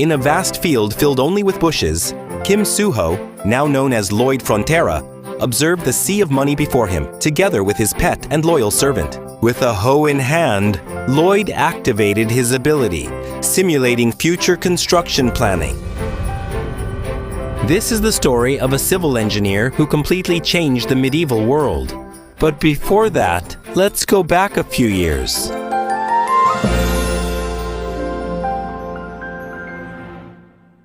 In a vast field filled only with bushes, Kim Soo-ho, now known as Lloyd Frontera, observed the sea of money before him, together with his pet and loyal servant. With a hoe in hand, Lloyd activated his ability, simulating future construction planning. This is the story of a civil engineer who completely changed the medieval world. But before that, let's go back a few years.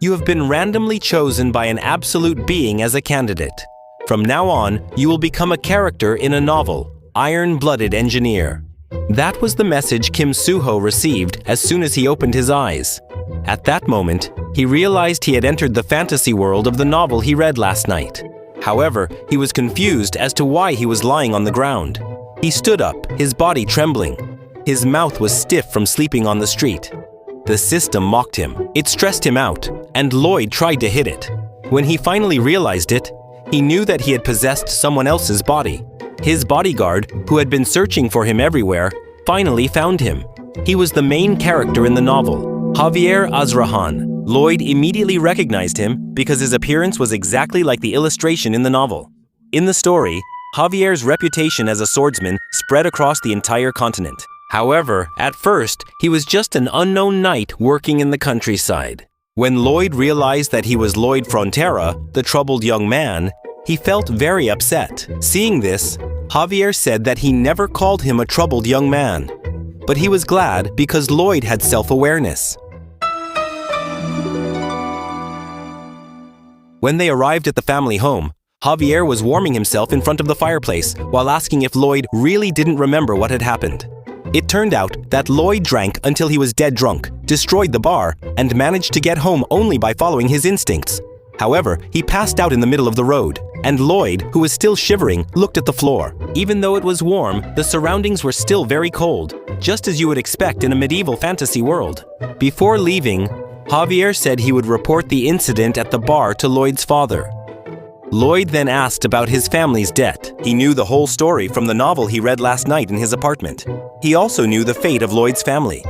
You have been randomly chosen by an absolute being as a candidate. From now on, you will become a character in a novel, Iron-Blooded Engineer. That was the message Kim Soo-ho received as soon as he opened his eyes. At that moment, he realized he had entered the fantasy world of the novel he read last night. However, he was confused as to why he was lying on the ground. He stood up, his body trembling. His mouth was stiff from sleeping on the street. The system mocked him. It stressed him out, and Lloyd tried to hit it. When he finally realized it, he knew that he had possessed someone else's body. His bodyguard, who had been searching for him everywhere, finally found him. He was the main character in the novel, Javier Azrahan. Lloyd immediately recognized him because his appearance was exactly like the illustration in the novel. In the story, Javier's reputation as a swordsman spread across the entire continent. However, at first, he was just an unknown knight working in the countryside. When Lloyd realized that he was Lloyd Frontera, the troubled young man, he felt very upset. Seeing this, Javier said that he never called him a troubled young man. But he was glad because Lloyd had self-awareness. When they arrived at the family home, Javier was warming himself in front of the fireplace while asking if Lloyd really didn't remember what had happened. It turned out that Lloyd drank until he was dead drunk, destroyed the bar, and managed to get home only by following his instincts. However, he passed out in the middle of the road, and Lloyd, who was still shivering, looked at the floor. Even though it was warm, the surroundings were still very cold, just as you would expect in a medieval fantasy world. Before leaving, Javier said he would report the incident at the bar to Lloyd's father. Lloyd then asked about his family's debt. He knew the whole story from the novel he read last night in his apartment. He also knew the fate of Lloyd's family.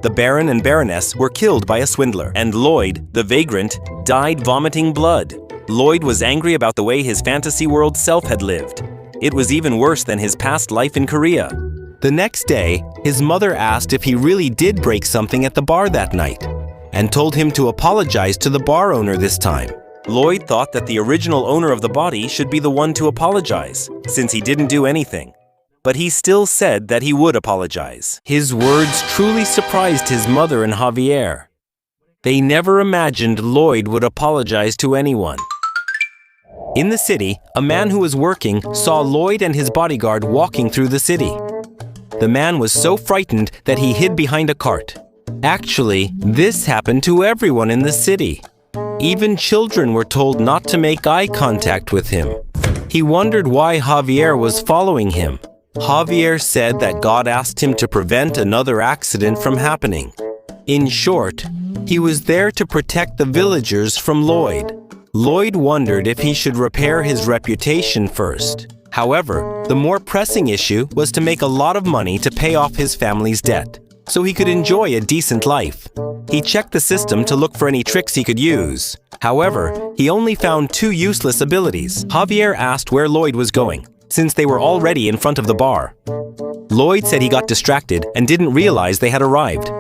The Baron and Baroness were killed by a swindler, and Lloyd, the vagrant, died vomiting blood. Lloyd was angry about the way his fantasy world self had lived. It was even worse than his past life in Korea. The next day, his mother asked if he really did break something at the bar that night, and told him to apologize to the bar owner this time. Lloyd thought that the original owner of the body should be the one to apologize, since he didn't do anything. But he still said that he would apologize. His words truly surprised his mother and Javier. They never imagined Lloyd would apologize to anyone. In the city, a man who was working saw Lloyd and his bodyguard walking through the city. The man was so frightened that he hid behind a cart. Actually, this happened to everyone in the city. Even children were told not to make eye contact with him. He wondered why Javier was following him. Javier said that God asked him to prevent another accident from happening. In short, he was there to protect the villagers from Lloyd. Lloyd wondered if he should repair his reputation first. However, the more pressing issue was to make a lot of money to pay off his family's debt, so he could enjoy a decent life. He checked the system to look for any tricks he could use. However, he only found 2 useless abilities. Javier asked where Lloyd was going, since they were already in front of the bar. Lloyd said he got distracted and didn't realize they had arrived.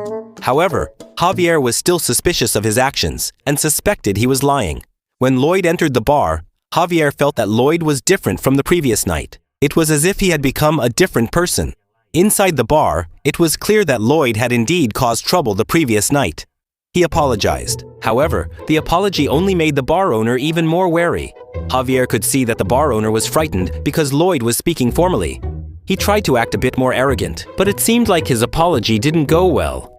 However, Javier was still suspicious of his actions and suspected he was lying. When Lloyd entered the bar, Javier felt that Lloyd was different from the previous night. It was as if he had become a different person. Inside the bar, it was clear that Lloyd had indeed caused trouble the previous night. He apologized. However, the apology only made the bar owner even more wary. Javier could see that the bar owner was frightened because Lloyd was speaking formally. He tried to act a bit more arrogant, but it seemed like his apology didn't go well.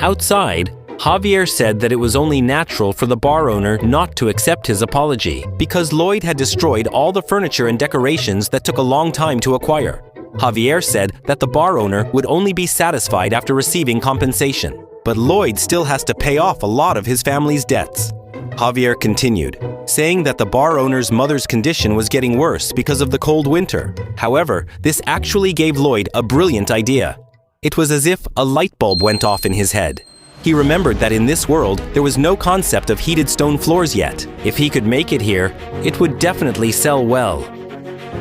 Outside, Javier said that it was only natural for the bar owner not to accept his apology because Lloyd had destroyed all the furniture and decorations that took a long time to acquire. Javier said that the bar owner would only be satisfied after receiving compensation, but Lloyd still has to pay off a lot of his family's debts. Javier continued, saying that the bar owner's mother's condition was getting worse because of the cold winter. However, this actually gave Lloyd a brilliant idea. It was as if a light bulb went off in his head. He remembered that in this world, there was no concept of heated stone floors yet. If he could make it here, it would definitely sell well.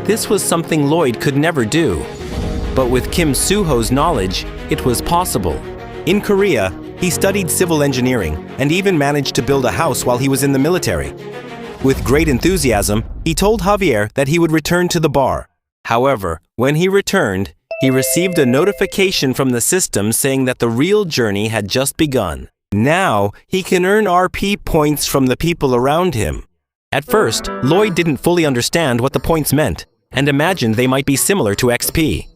This was something Lloyd could never do. But with Kim Soo-ho's knowledge, it was possible. In Korea, he studied civil engineering and even managed to build a house while he was in the military. With great enthusiasm, he told Javier that he would return to the bar. However, when he returned, he received a notification from the system saying that the real journey had just begun. Now, he can earn RP points from the people around him. At first, Lloyd didn't fully understand what the points meant and imagined they might be similar to XP.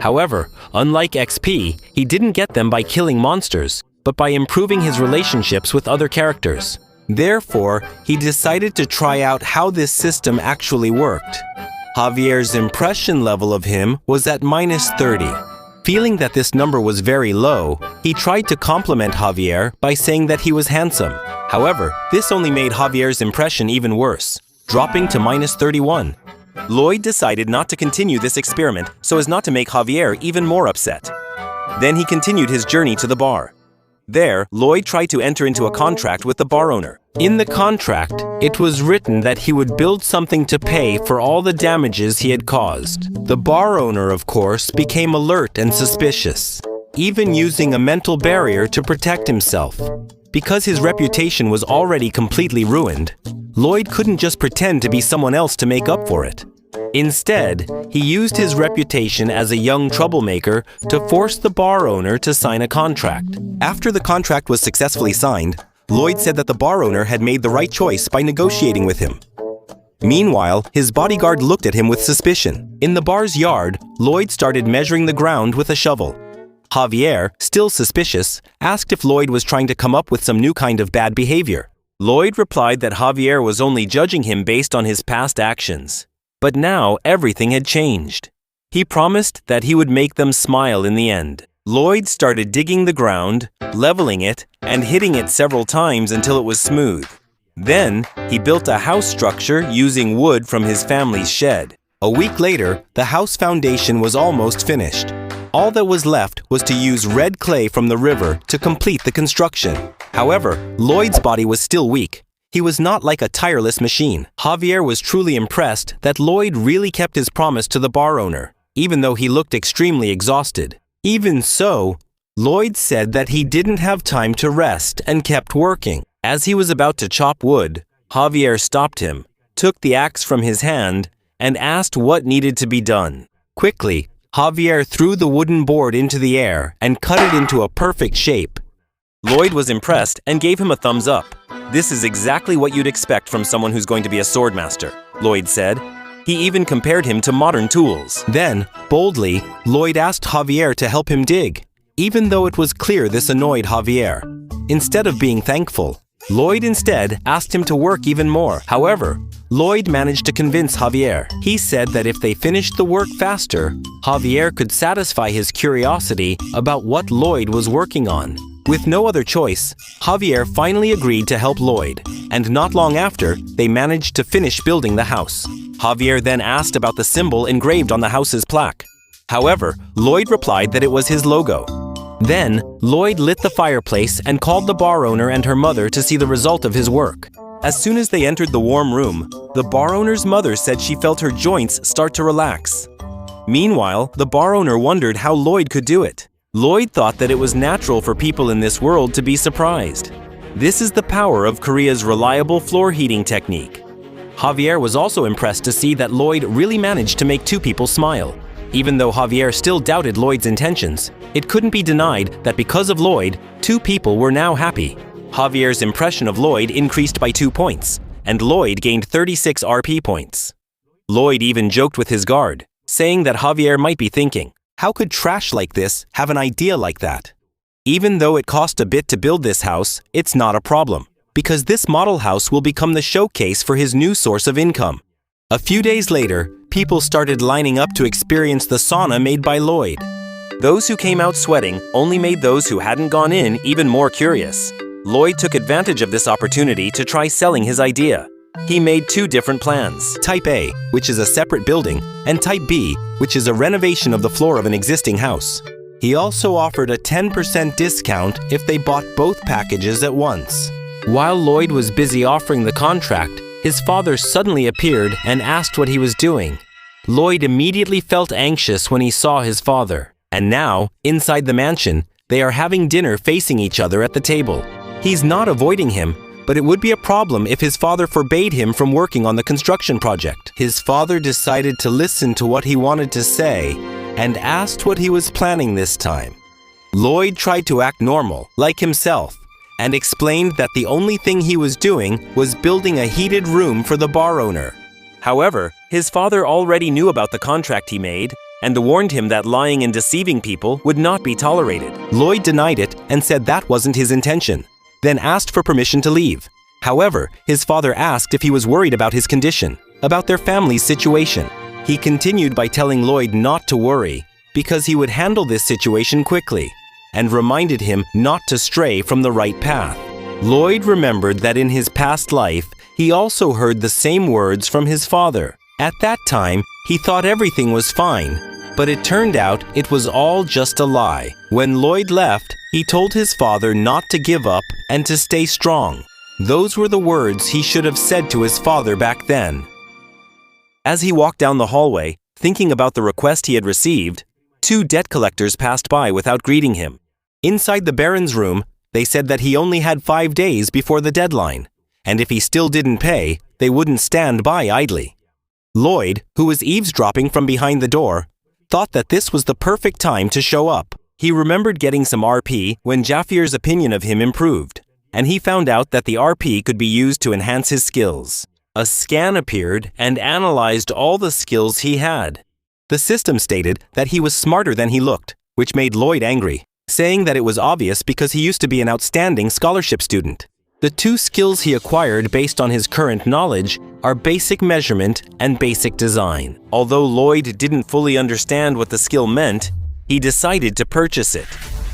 However, unlike XP, he didn't get them by killing monsters, but by improving his relationships with other characters. Therefore, he decided to try out how this system actually worked. Javier's impression level of him was at -30. Feeling that this number was very low, he tried to compliment Javier by saying that he was handsome. However, this only made Javier's impression even worse, dropping to -31. Lloyd decided not to continue this experiment so as not to make Javier even more upset. Then he continued his journey to the bar. There, Lloyd tried to enter into a contract with the bar owner. In the contract, it was written that he would build something to pay for all the damages he had caused. The bar owner, of course, became alert and suspicious, even using a mental barrier to protect himself. Because his reputation was already completely ruined, Lloyd couldn't just pretend to be someone else to make up for it. Instead, he used his reputation as a young troublemaker to force the bar owner to sign a contract. After the contract was successfully signed, Lloyd said that the bar owner had made the right choice by negotiating with him. Meanwhile, his bodyguard looked at him with suspicion. In the bar's yard, Lloyd started measuring the ground with a shovel. Javier, still suspicious, asked if Lloyd was trying to come up with some new kind of bad behavior. Lloyd replied that Javier was only judging him based on his past actions. But now everything had changed. He promised that he would make them smile in the end. Lloyd started digging the ground, leveling it, and hitting it several times until it was smooth. Then, he built a house structure using wood from his family's shed. A week later, the house foundation was almost finished. All that was left was to use red clay from the river to complete the construction. However, Lloyd's body was still weak. He was not like a tireless machine. Javier was truly impressed that Lloyd really kept his promise to the bar owner, even though he looked extremely exhausted. Even so, Lloyd said that he didn't have time to rest and kept working. As he was about to chop wood, Javier stopped him, took the axe from his hand, and asked what needed to be done. Quickly, Javier threw the wooden board into the air and cut it into a perfect shape. Lloyd was impressed and gave him a thumbs up. "This is exactly what you'd expect from someone who's going to be a swordmaster," Lloyd said. He even compared him to modern tools. Then, boldly, Lloyd asked Javier to help him dig, even though it was clear this annoyed Javier. Instead of being thankful, Lloyd instead asked him to work even more. However, Lloyd managed to convince Javier. He said that if they finished the work faster, Javier could satisfy his curiosity about what Lloyd was working on. With no other choice, Javier finally agreed to help Lloyd, and not long after, they managed to finish building the house. Javier then asked about the symbol engraved on the house's plaque. However, Lloyd replied that it was his logo. Then, Lloyd lit the fireplace and called the bar owner and her mother to see the result of his work. As soon as they entered the warm room, the bar owner's mother said she felt her joints start to relax. Meanwhile, the bar owner wondered how Lloyd could do it. Lloyd thought that it was natural for people in this world to be surprised. This is the power of Korea's reliable floor heating technique. Javier was also impressed to see that Lloyd really managed to make two people smile. Even though Javier still doubted Lloyd's intentions, it couldn't be denied that because of Lloyd, two people were now happy. Javier's impression of Lloyd increased by 2 points, and Lloyd gained 36 RP points. Lloyd even joked with his guard, saying that Javier might be thinking, how could trash like this have an idea like that? Even though it cost a bit to build this house, it's not a problem, because this model house will become the showcase for his new source of income. A few days later, people started lining up to experience the sauna made by Lloyd. Those who came out sweating only made those who hadn't gone in even more curious. Lloyd took advantage of this opportunity to try selling his idea. He made 2 different plans. Type A, which is a separate building, and Type B, which is a renovation of the floor of an existing house. He also offered a 10% discount if they bought both packages at once. While Lloyd was busy offering the contract, his father suddenly appeared and asked what he was doing. Lloyd immediately felt anxious when he saw his father. And now, inside the mansion, they are having dinner facing each other at the table. He's not avoiding him, but it would be a problem if his father forbade him from working on the construction project. His father decided to listen to what he wanted to say and asked what he was planning this time. Lloyd tried to act normal, like himself, and explained that the only thing he was doing was building a heated room for the bar owner. However, his father already knew about the contract he made and warned him that lying and deceiving people would not be tolerated. Lloyd denied it and said that wasn't his intention, then asked for permission to leave. However, his father asked if he was worried about his condition, about their family's situation. He continued by telling Lloyd not to worry, because he would handle this situation quickly, and reminded him not to stray from the right path. Lloyd remembered that in his past life, he also heard the same words from his father. At that time, he thought everything was fine, but it turned out it was all just a lie. When Lloyd left, he told his father not to give up and to stay strong. Those were the words he should have said to his father back then. As he walked down the hallway, thinking about the request he had received, 2 debt collectors passed by without greeting him. Inside the Baron's room, they said that he only had 5 days before the deadline, and if he still didn't pay, they wouldn't stand by idly. Lloyd, who was eavesdropping from behind the door, thought that this was the perfect time to show up. He remembered getting some RP when Jaffier's opinion of him improved, and he found out that the RP could be used to enhance his skills. A scan appeared and analyzed all the skills he had. The system stated that he was smarter than he looked, which made Lloyd angry, saying that it was obvious because he used to be an outstanding scholarship student. The 2 skills he acquired based on his current knowledge are basic measurement and basic design. Although Lloyd didn't fully understand what the skill meant, he decided to purchase it.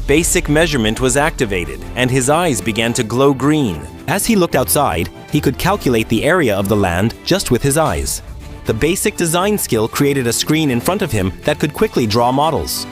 Basic measurement was activated, and his eyes began to glow green. As he looked outside, he could calculate the area of the land just with his eyes. The basic design skill created a screen in front of him that could quickly draw models.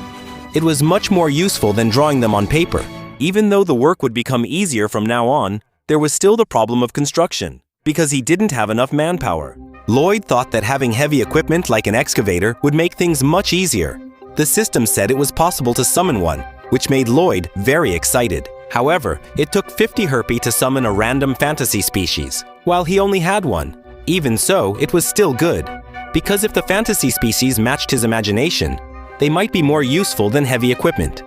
It was much more useful than drawing them on paper. Even though the work would become easier from now on, there was still the problem of construction, because he didn't have enough manpower. Lloyd thought that having heavy equipment like an excavator would make things much easier. The system said it was possible to summon one, which made Lloyd very excited. However, it took 50 Herpy to summon a random fantasy species, while he only had one. Even so, it was still good, because if the fantasy species matched his imagination, they might be more useful than heavy equipment.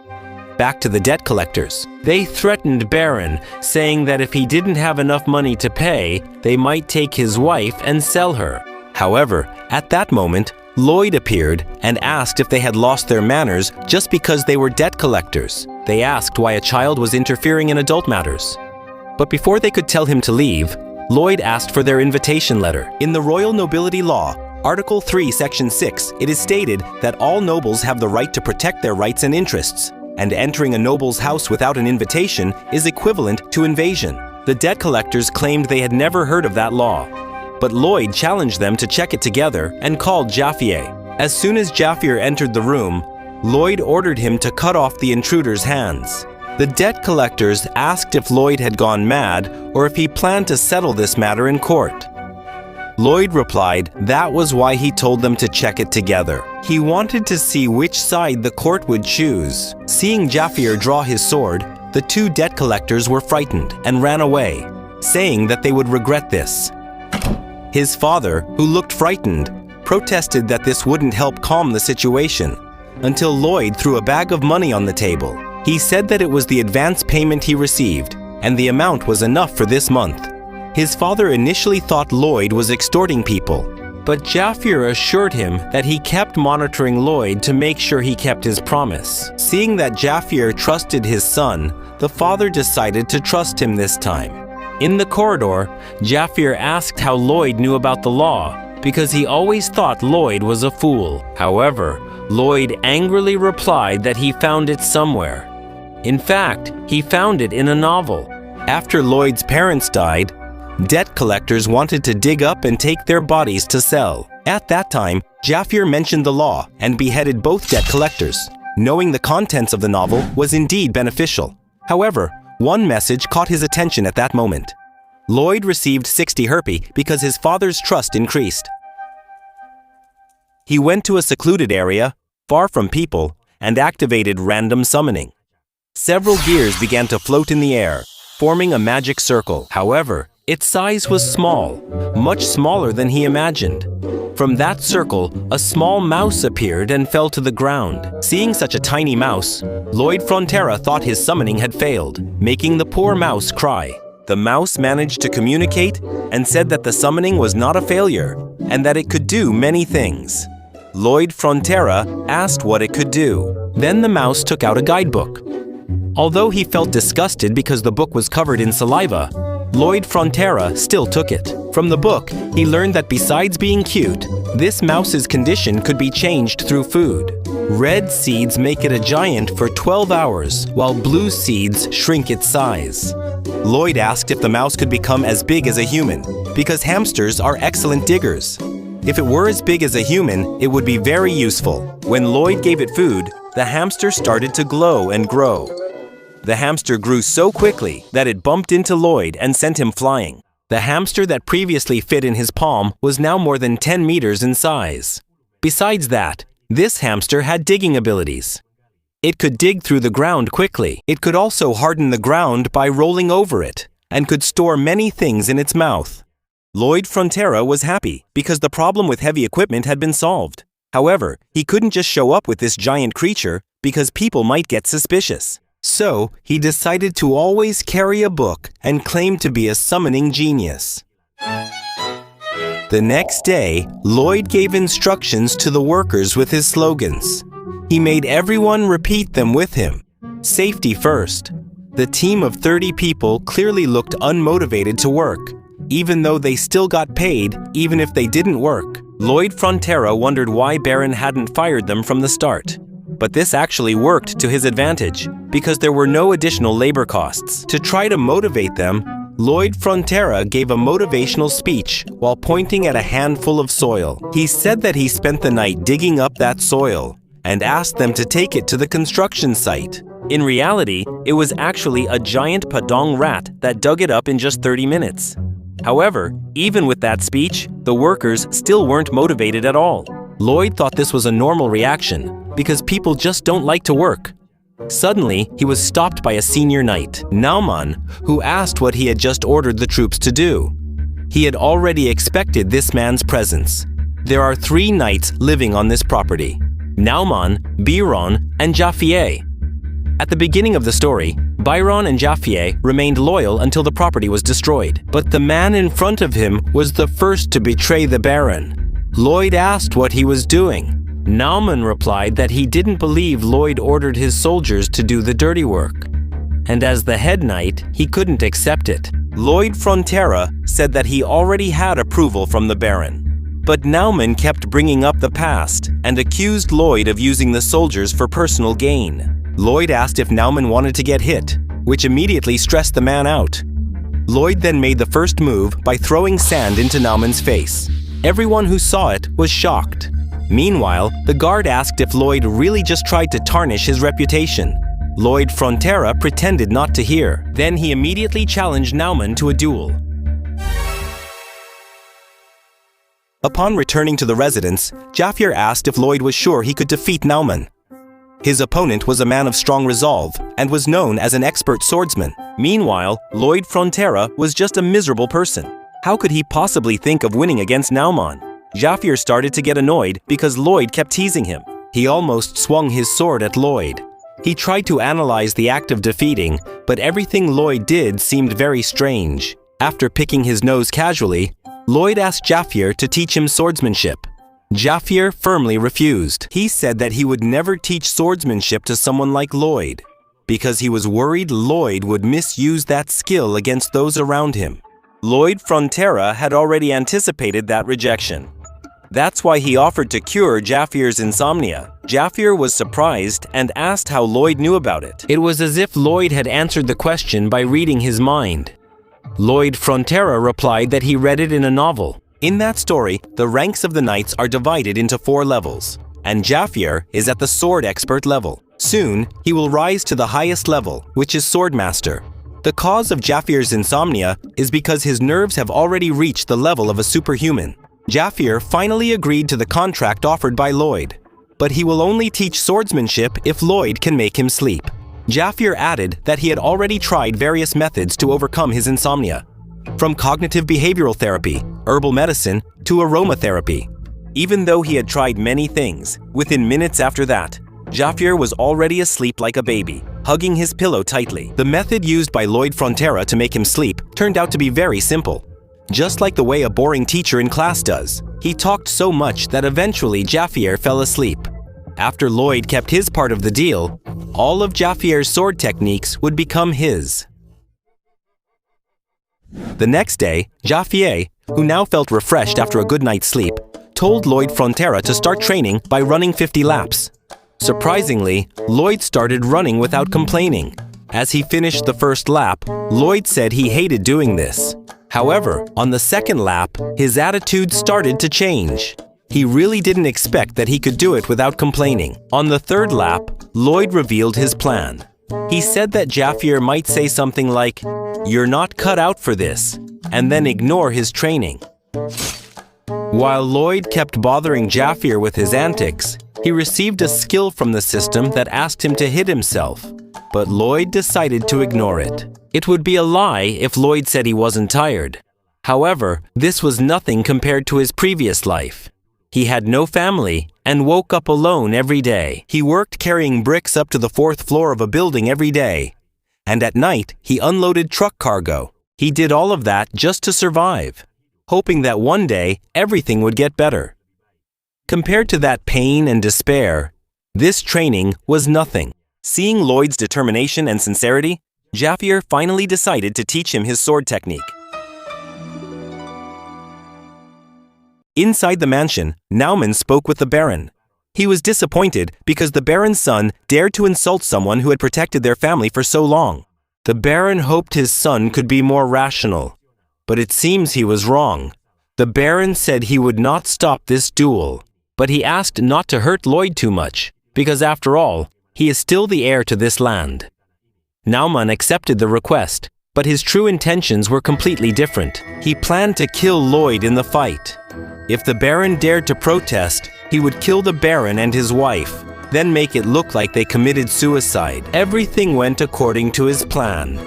Back to the debt collectors. They threatened Baron, saying that if he didn't have enough money to pay, they might take his wife and sell her. However, at that moment, Lloyd appeared and asked if they had lost their manners just because they were debt collectors. They asked why a child was interfering in adult matters. But before they could tell him to leave, Lloyd asked for their invitation letter. In the Royal Nobility Law, Article 3, Section 6, it is stated that all nobles have the right to protect their rights and interests, and entering a noble's house without an invitation is equivalent to invasion. The debt collectors claimed they had never heard of that law, but Lloyd challenged them to check it together and called Jaffier. As soon as Jaffier entered the room, Lloyd ordered him to cut off the intruder's hands. The debt collectors asked if Lloyd had gone mad or if he planned to settle this matter in court. Lloyd replied that was why he told them to check it together. He wanted to see which side the court would choose. Seeing Jaffier draw his sword, the 2 debt collectors were frightened and ran away, saying that they would regret this. His father, who looked frightened, protested that this wouldn't help calm the situation, until Lloyd threw a bag of money on the table. He said that it was the advance payment he received, and the amount was enough for this month. His father initially thought Lloyd was extorting people, but Jaffier assured him that he kept monitoring Lloyd to make sure he kept his promise. Seeing that Jaffier trusted his son, the father decided to trust him this time. In the corridor, Jaffier asked how Lloyd knew about the law, because he always thought Lloyd was a fool. However, Lloyd angrily replied that he found it somewhere. In fact, he found it in a novel. After Lloyd's parents died, debt collectors wanted to dig up and take their bodies to sell. At that time, Jaffier mentioned the law and beheaded both debt collectors. Knowing the contents of the novel was indeed beneficial. However, one message caught his attention at that moment. Lloyd received 60 herpy because his father's trust increased. He went to a secluded area, far from people, and activated random summoning. Several gears began to float in the air, forming a magic circle. However, its size was small, much smaller than he imagined. From that circle, a small mouse appeared and fell to the ground. Seeing such a tiny mouse, Lloyd Frontera thought his summoning had failed, making the poor mouse cry. The mouse managed to communicate and said that the summoning was not a failure and that it could do many things. Lloyd Frontera asked what it could do. Then the mouse took out a guidebook. Although he felt disgusted because the book was covered in saliva, Lloyd Frontera still took it. From the book, he learned that besides being cute, this mouse's condition could be changed through food. Red seeds make it a giant for 12 hours, while blue seeds shrink its size. Lloyd asked if the mouse could become as big as a human, because hamsters are excellent diggers. If it were as big as a human, it would be very useful. When Lloyd gave it food, the hamster started to glow and grow. The hamster grew so quickly that it bumped into Lloyd and sent him flying. The hamster that previously fit in his palm was now more than 10 meters in size. Besides that, this hamster had digging abilities. It could dig through the ground quickly. It could also harden the ground by rolling over it, and could store many things in its mouth. Lloyd Frontera was happy because the problem with heavy equipment had been solved. However, he couldn't just show up with this giant creature because people might get suspicious. So, he decided to always carry a book and claim to be a summoning genius. The next day, Lloyd gave instructions to the workers with his slogans. He made everyone repeat them with him. Safety first. The team of 30 people clearly looked unmotivated to work, even though they still got paid even if they didn't work. Lloyd Frontera wondered why Baron hadn't fired them from the start. But this actually worked to his advantage, because there were no additional labor costs. To try to motivate them, Lloyd Frontera gave a motivational speech while pointing at a handful of soil. He said that he spent the night digging up that soil and asked them to take it to the construction site. In reality, it was actually a giant padong rat that dug it up in just 30 minutes. However, even with that speech, the workers still weren't motivated at all. Lloyd thought this was a normal reaction, because people just don't like to work. Suddenly, he was stopped by a senior knight, Nauman, who asked what he had just ordered the troops to do. He had already expected this man's presence. There are 3 knights living on this property: Nauman, Biron, and Jaffier. At the beginning of the story, Byron and Jaffier remained loyal until the property was destroyed. But the man in front of him was the first to betray the Baron. Lloyd asked what he was doing. Nauman replied that he didn't believe Lloyd ordered his soldiers to do the dirty work. And as the head knight, he couldn't accept it. Lloyd Frontera said that he already had approval from the Baron. But Nauman kept bringing up the past and accused Lloyd of using the soldiers for personal gain. Lloyd asked if Nauman wanted to get hit, which immediately stressed the man out. Lloyd then made the first move by throwing sand into Nauman's face. Everyone who saw it was shocked. Meanwhile, the guard asked if Lloyd really just tried to tarnish his reputation. Lloyd Frontera pretended not to hear. Then he immediately challenged Nauman to a duel. Upon returning to the residence, Jaffier asked if Lloyd was sure he could defeat Nauman. His opponent was a man of strong resolve and was known as an expert swordsman. Meanwhile, Lloyd Frontera was just a miserable person. How could he possibly think of winning against Nauman? Jaffier started to get annoyed because Lloyd kept teasing him. He almost swung his sword at Lloyd. He tried to analyze the act of defeating, but everything Lloyd did seemed very strange. After picking his nose casually, Lloyd asked Jaffier to teach him swordsmanship. Jaffier firmly refused. He said that he would never teach swordsmanship to someone like Lloyd, because he was worried Lloyd would misuse that skill against those around him. Lloyd Frontera had already anticipated that rejection. That's why he offered to cure Jaffier's insomnia. Jaffier was surprised and asked how Lloyd knew about it. It was as if Lloyd had answered the question by reading his mind. Lloyd Frontera replied that he read it in a novel. In that story, the ranks of the knights are divided into 4 levels, and Jaffier is at the sword expert level. Soon, he will rise to the highest level, which is Swordmaster. The cause of Jaffier's insomnia is because his nerves have already reached the level of a superhuman. Jaffier finally agreed to the contract offered by Lloyd, but he will only teach swordsmanship if Lloyd can make him sleep. Jaffier added that he had already tried various methods to overcome his insomnia, from cognitive behavioral therapy, herbal medicine, to aromatherapy. Even though he had tried many things, within minutes after that, Jaffier was already asleep like a baby, hugging his pillow tightly. The method used by Lloyd Frontera to make him sleep turned out to be very simple. Just like the way a boring teacher in class does, he talked so much that eventually Jaffier fell asleep. After Lloyd kept his part of the deal, all of Jaffier's sword techniques would become his. The next day, Jaffier, who now felt refreshed after a good night's sleep, told Lloyd Frontera to start training by running 50 laps. Surprisingly, Lloyd started running without complaining. As he finished the first lap, Lloyd said he hated doing this. However, on the second lap, his attitude started to change. He really didn't expect that he could do it without complaining. On the third lap, Lloyd revealed his plan. He said that Jaffier might say something like, "You're not cut out for this," and then ignore his training. While Lloyd kept bothering Jaffier with his antics, he received a skill from the system that asked him to hit himself, but Lloyd decided to ignore it. It would be a lie if Lloyd said he wasn't tired. However, this was nothing compared to his previous life. He had no family and woke up alone every day. He worked carrying bricks up to the 4th floor of a building every day, and at night he unloaded truck cargo. He did all of that just to survive, hoping that one day everything would get better. Compared to that pain and despair, this training was nothing. Seeing Lloyd's determination and sincerity, Jaffier finally decided to teach him his sword technique. Inside the mansion, Nauman spoke with the Baron. He was disappointed because the Baron's son dared to insult someone who had protected their family for so long. The Baron hoped his son could be more rational, but it seems he was wrong. The Baron said he would not stop this duel, but he asked not to hurt Lloyd too much, because after all, he is still the heir to this land. Nauman accepted the request, but his true intentions were completely different. He planned to kill Lloyd in the fight. If the Baron dared to protest, he would kill the Baron and his wife, then make it look like they committed suicide. Everything went according to his plan.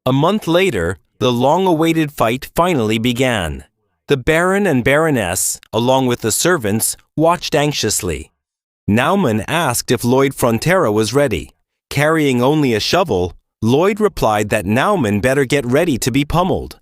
A month later, the long-awaited fight finally began. The Baron and Baroness, along with the servants, watched anxiously. Nauman asked if Lloyd Frontera was ready. Carrying only a shovel, Lloyd replied that Nauman better get ready to be pummeled.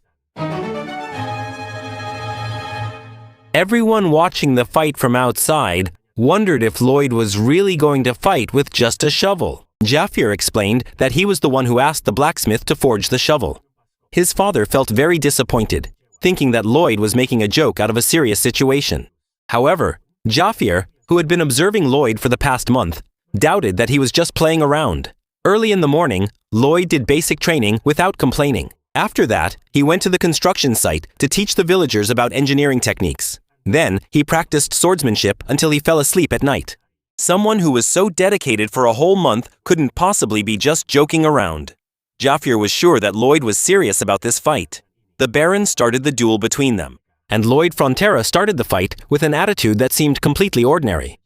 Everyone watching the fight from outside wondered if Lloyd was really going to fight with just a shovel. Jaffier explained that he was the one who asked the blacksmith to forge the shovel. His father felt very disappointed, thinking that Lloyd was making a joke out of a serious situation. However, Jaffier, who had been observing Lloyd for the past month, doubted that he was just playing around. Early in the morning, Lloyd did basic training without complaining. After that, he went to the construction site to teach the villagers about engineering techniques. Then, he practiced swordsmanship until he fell asleep at night. Someone who was so dedicated for a whole month couldn't possibly be just joking around. Jaffier was sure that Lloyd was serious about this fight. The Baron started the duel between them, and Lloyd Frontera started the fight with an attitude that seemed completely ordinary.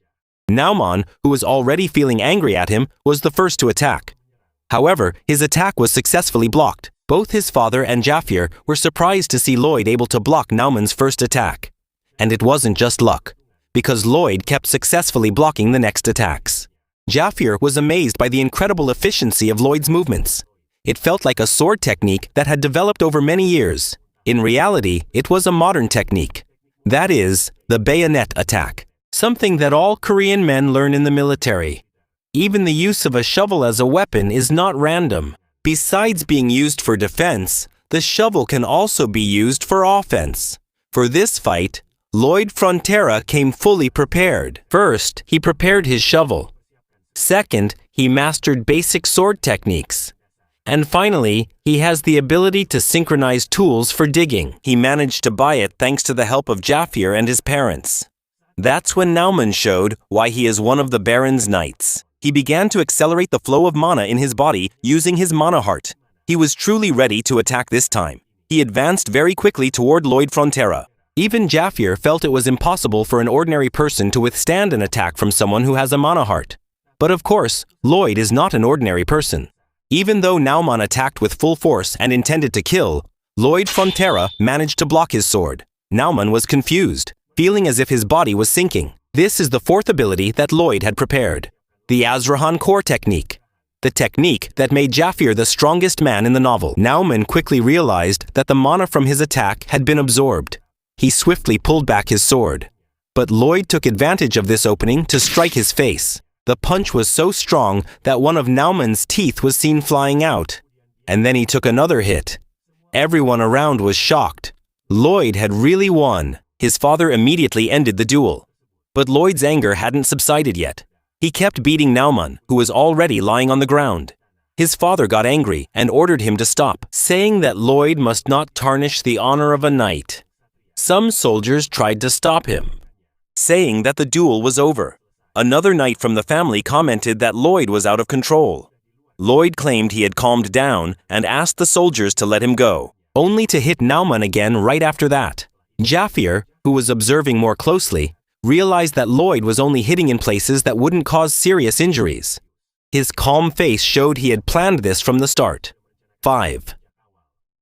Nauman, who was already feeling angry at him, was the first to attack. However, his attack was successfully blocked. Both his father and Jaffier were surprised to see Lloyd able to block Nauman's first attack. And it wasn't just luck, because Lloyd kept successfully blocking the next attacks. Jaffier was amazed by the incredible efficiency of Lloyd's movements. It felt like a sword technique that had developed over many years. In reality, it was a modern technique. That is, the bayonet attack, something that all Korean men learn in the military. Even the use of a shovel as a weapon is not random. Besides being used for defense, the shovel can also be used for offense. For this fight, Lloyd Frontera came fully prepared. First, he prepared his shovel. Second, he mastered basic sword techniques. And finally, he has the ability to synchronize tools for digging. He managed to buy it thanks to the help of Jaffier and his parents. That's when Nauman showed why he is one of the Baron's knights. He began to accelerate the flow of mana in his body using his mana heart. He was truly ready to attack this time. He advanced very quickly toward Lloyd Frontera. Even Jaffir felt it was impossible for an ordinary person to withstand an attack from someone who has a mana heart. But of course, Lloyd is not an ordinary person. Even though Nauman attacked with full force and intended to kill, Lloyd Frontera managed to block his sword. Nauman was confused, feeling as if his body was sinking. This is the fourth ability that Lloyd had prepared. The Azrahan Core Technique. The technique that made Jaffir the strongest man in the novel. Nauman quickly realized that the mana from his attack had been absorbed. He swiftly pulled back his sword. But Lloyd took advantage of this opening to strike his face. The punch was so strong that one of Nauman's teeth was seen flying out. And then he took another hit. Everyone around was shocked. Lloyd had really won. His father immediately ended the duel. But Lloyd's anger hadn't subsided yet. He kept beating Nauman, who was already lying on the ground. His father got angry and ordered him to stop, saying that Lloyd must not tarnish the honor of a knight. Some soldiers tried to stop him, saying that the duel was over. Another knight from the family commented that Lloyd was out of control. Lloyd claimed he had calmed down and asked the soldiers to let him go, only to hit Nauman again right after that. Jaffir, who was observing more closely, realized that Lloyd was only hitting in places that wouldn't cause serious injuries. His calm face showed he had planned this from the start. 5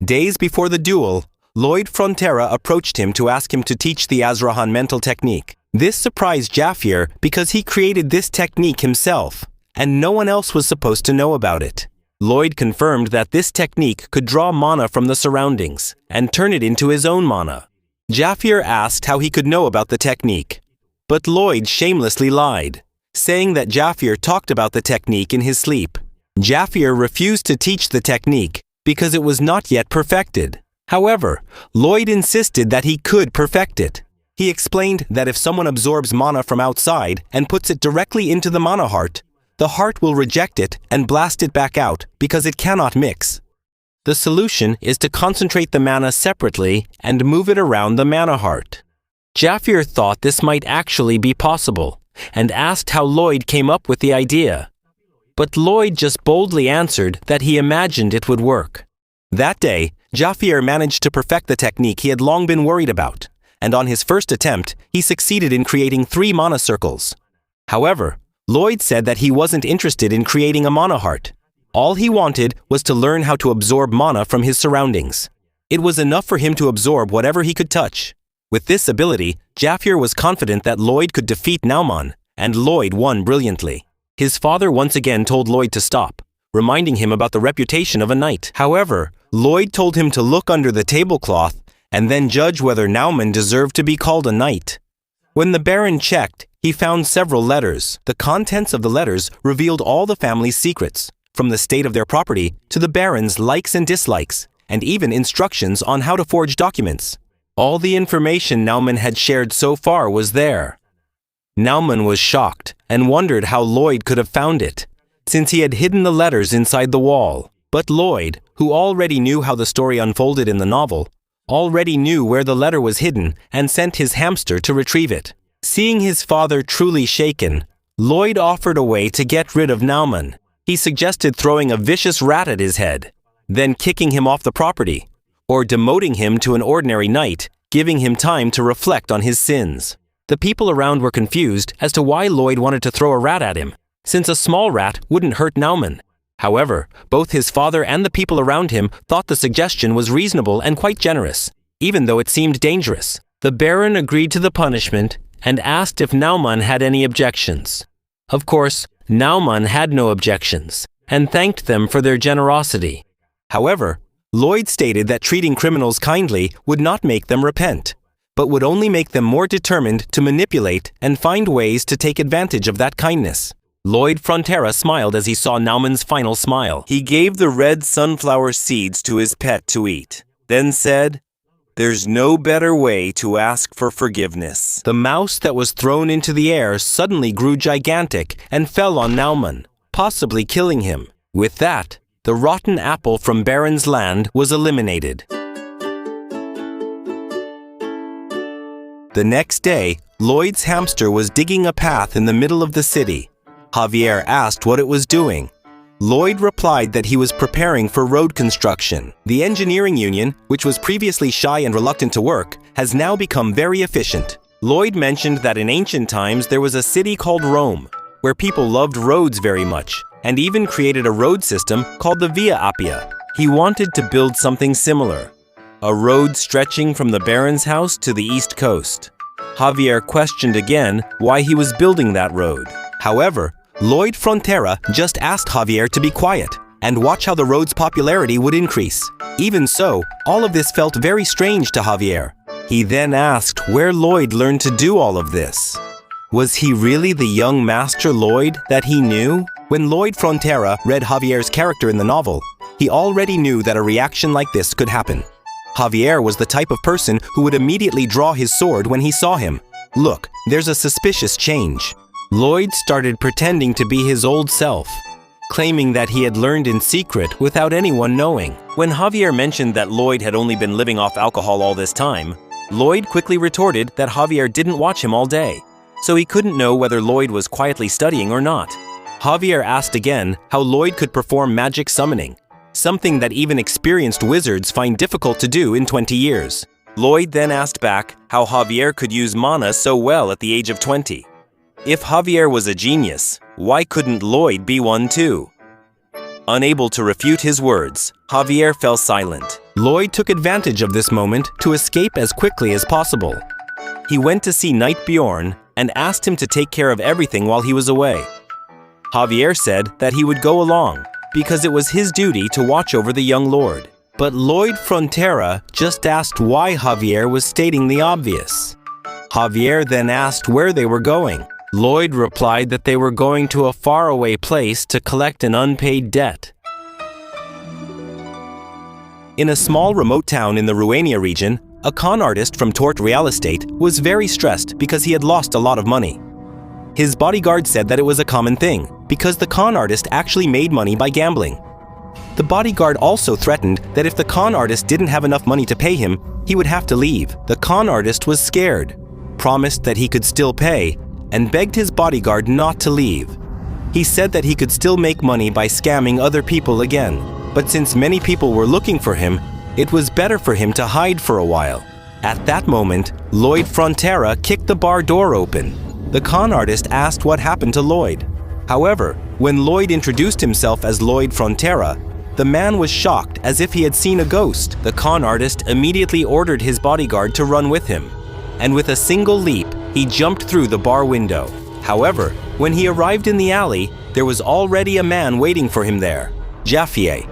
days before the duel, Lloyd Frontera approached him to ask him to teach the Azrahan mental technique. This surprised Jaffir because he created this technique himself, and no one else was supposed to know about it. Lloyd confirmed that this technique could draw mana from the surroundings and turn it into his own mana. Jaffir asked how he could know about the technique, but Lloyd shamelessly lied, saying that Jaffir talked about the technique in his sleep. Jaffir refused to teach the technique because it was not yet perfected. However, Lloyd insisted that he could perfect it. He explained that if someone absorbs mana from outside and puts it directly into the mana heart, the heart will reject it and blast it back out because it cannot mix. The solution is to concentrate the mana separately and move it around the mana heart. Jaffir thought this might actually be possible and asked how Lloyd came up with the idea. But Lloyd just boldly answered that he imagined it would work. That day, Jaffir managed to perfect the technique he had long been worried about, and on his first attempt, he succeeded in creating 3 mana circles. However, Lloyd said that he wasn't interested in creating a mana heart. All he wanted was to learn how to absorb mana from his surroundings. It was enough for him to absorb whatever he could touch. With this ability, Jaffir was confident that Lloyd could defeat Nauman, and Lloyd won brilliantly. His father once again told Lloyd to stop, reminding him about the reputation of a knight. However, Lloyd told him to look under the tablecloth and then judge whether Nauman deserved to be called a knight. When the Baron checked, he found several letters. The contents of the letters revealed all the family's secrets, from the state of their property to the Baron's likes and dislikes, and even instructions on how to forge documents. All the information Nauman had shared so far was there. Nauman was shocked and wondered how Lloyd could have found it, since he had hidden the letters inside the wall. But Lloyd, who already knew how the story unfolded in the novel, already knew where the letter was hidden and sent his hamster to retrieve it. Seeing his father truly shaken, Lloyd offered a way to get rid of Nauman. He suggested throwing a vicious rat at his head, then kicking him off the property, or demoting him to an ordinary knight, giving him time to reflect on his sins. The people around were confused as to why Lloyd wanted to throw a rat at him, since a small rat wouldn't hurt Nauman. However, both his father and the people around him thought the suggestion was reasonable and quite generous, even though it seemed dangerous. The Baron agreed to the punishment and asked if Nauman had any objections. Of course, Nauman had no objections and thanked them for their generosity. However, Lloyd stated that treating criminals kindly would not make them repent, but would only make them more determined to manipulate and find ways to take advantage of that kindness. Lloyd Frontera smiled as he saw Nauman's final smile. He gave the red sunflower seeds to his pet to eat, then said, "There's no better way to ask for forgiveness." The mouse that was thrown into the air suddenly grew gigantic and fell on Nauman, possibly killing him. With that, the rotten apple from Baron's land was eliminated. The next day, Lloyd's hamster was digging a path in the middle of the city. Javier asked what it was doing. Lloyd replied that he was preparing for road construction. The engineering union, which was previously shy and reluctant to work, has now become very efficient. Lloyd mentioned that in ancient times there was a city called Rome, where people loved roads very much, and even created a road system called the Via Appia. He wanted to build something similar, a road stretching from the Baron's house to the east coast. Javier questioned again why he was building that road. However, Lloyd Frontera just asked Javier to be quiet and watch how the road's popularity would increase. Even so, all of this felt very strange to Javier. He then asked where Lloyd learned to do all of this. Was he really the young Master Lloyd that he knew? When Lloyd Frontera read Javier's character in the novel, he already knew that a reaction like this could happen. Javier was the type of person who would immediately draw his sword when he saw him. Look, there's a suspicious change. Lloyd started pretending to be his old self, claiming that he had learned in secret without anyone knowing. When Javier mentioned that Lloyd had only been living off alcohol all this time, Lloyd quickly retorted that Javier didn't watch him all day, so he couldn't know whether Lloyd was quietly studying or not. Javier asked again how Lloyd could perform magic summoning, something that even experienced wizards find difficult to do in 20 years. Lloyd then asked back how Javier could use mana so well at the age of 20. If Javier was a genius, why couldn't Lloyd be one too? Unable to refute his words, Javier fell silent. Lloyd took advantage of this moment to escape as quickly as possible. He went to see Knight Bjorn and asked him to take care of everything while he was away. Javier said that he would go along because it was his duty to watch over the young lord. But Lloyd Frontera just asked why Javier was stating the obvious. Javier then asked where they were going. Lloyd replied that they were going to a faraway place to collect an unpaid debt. In a small remote town in the Ruania region, a con artist from Tort Real Estate was very stressed because he had lost a lot of money. His bodyguard said that it was a common thing because the con artist actually made money by gambling. The bodyguard also threatened that if the con artist didn't have enough money to pay him, he would have to leave. The con artist was scared, promised that he could still pay, and begged his bodyguard not to leave. He said that he could still make money by scamming other people again, but since many people were looking for him, it was better for him to hide for a while. At that moment, Lloyd Frontera kicked the bar door open. The con artist asked what happened to Lloyd. However, when Lloyd introduced himself as Lloyd Frontera, the man was shocked as if he had seen a ghost. The con artist immediately ordered his bodyguard to run with him, and with a single leap, he jumped through the bar window. However, when he arrived in the alley, there was already a man waiting for him there, Javier.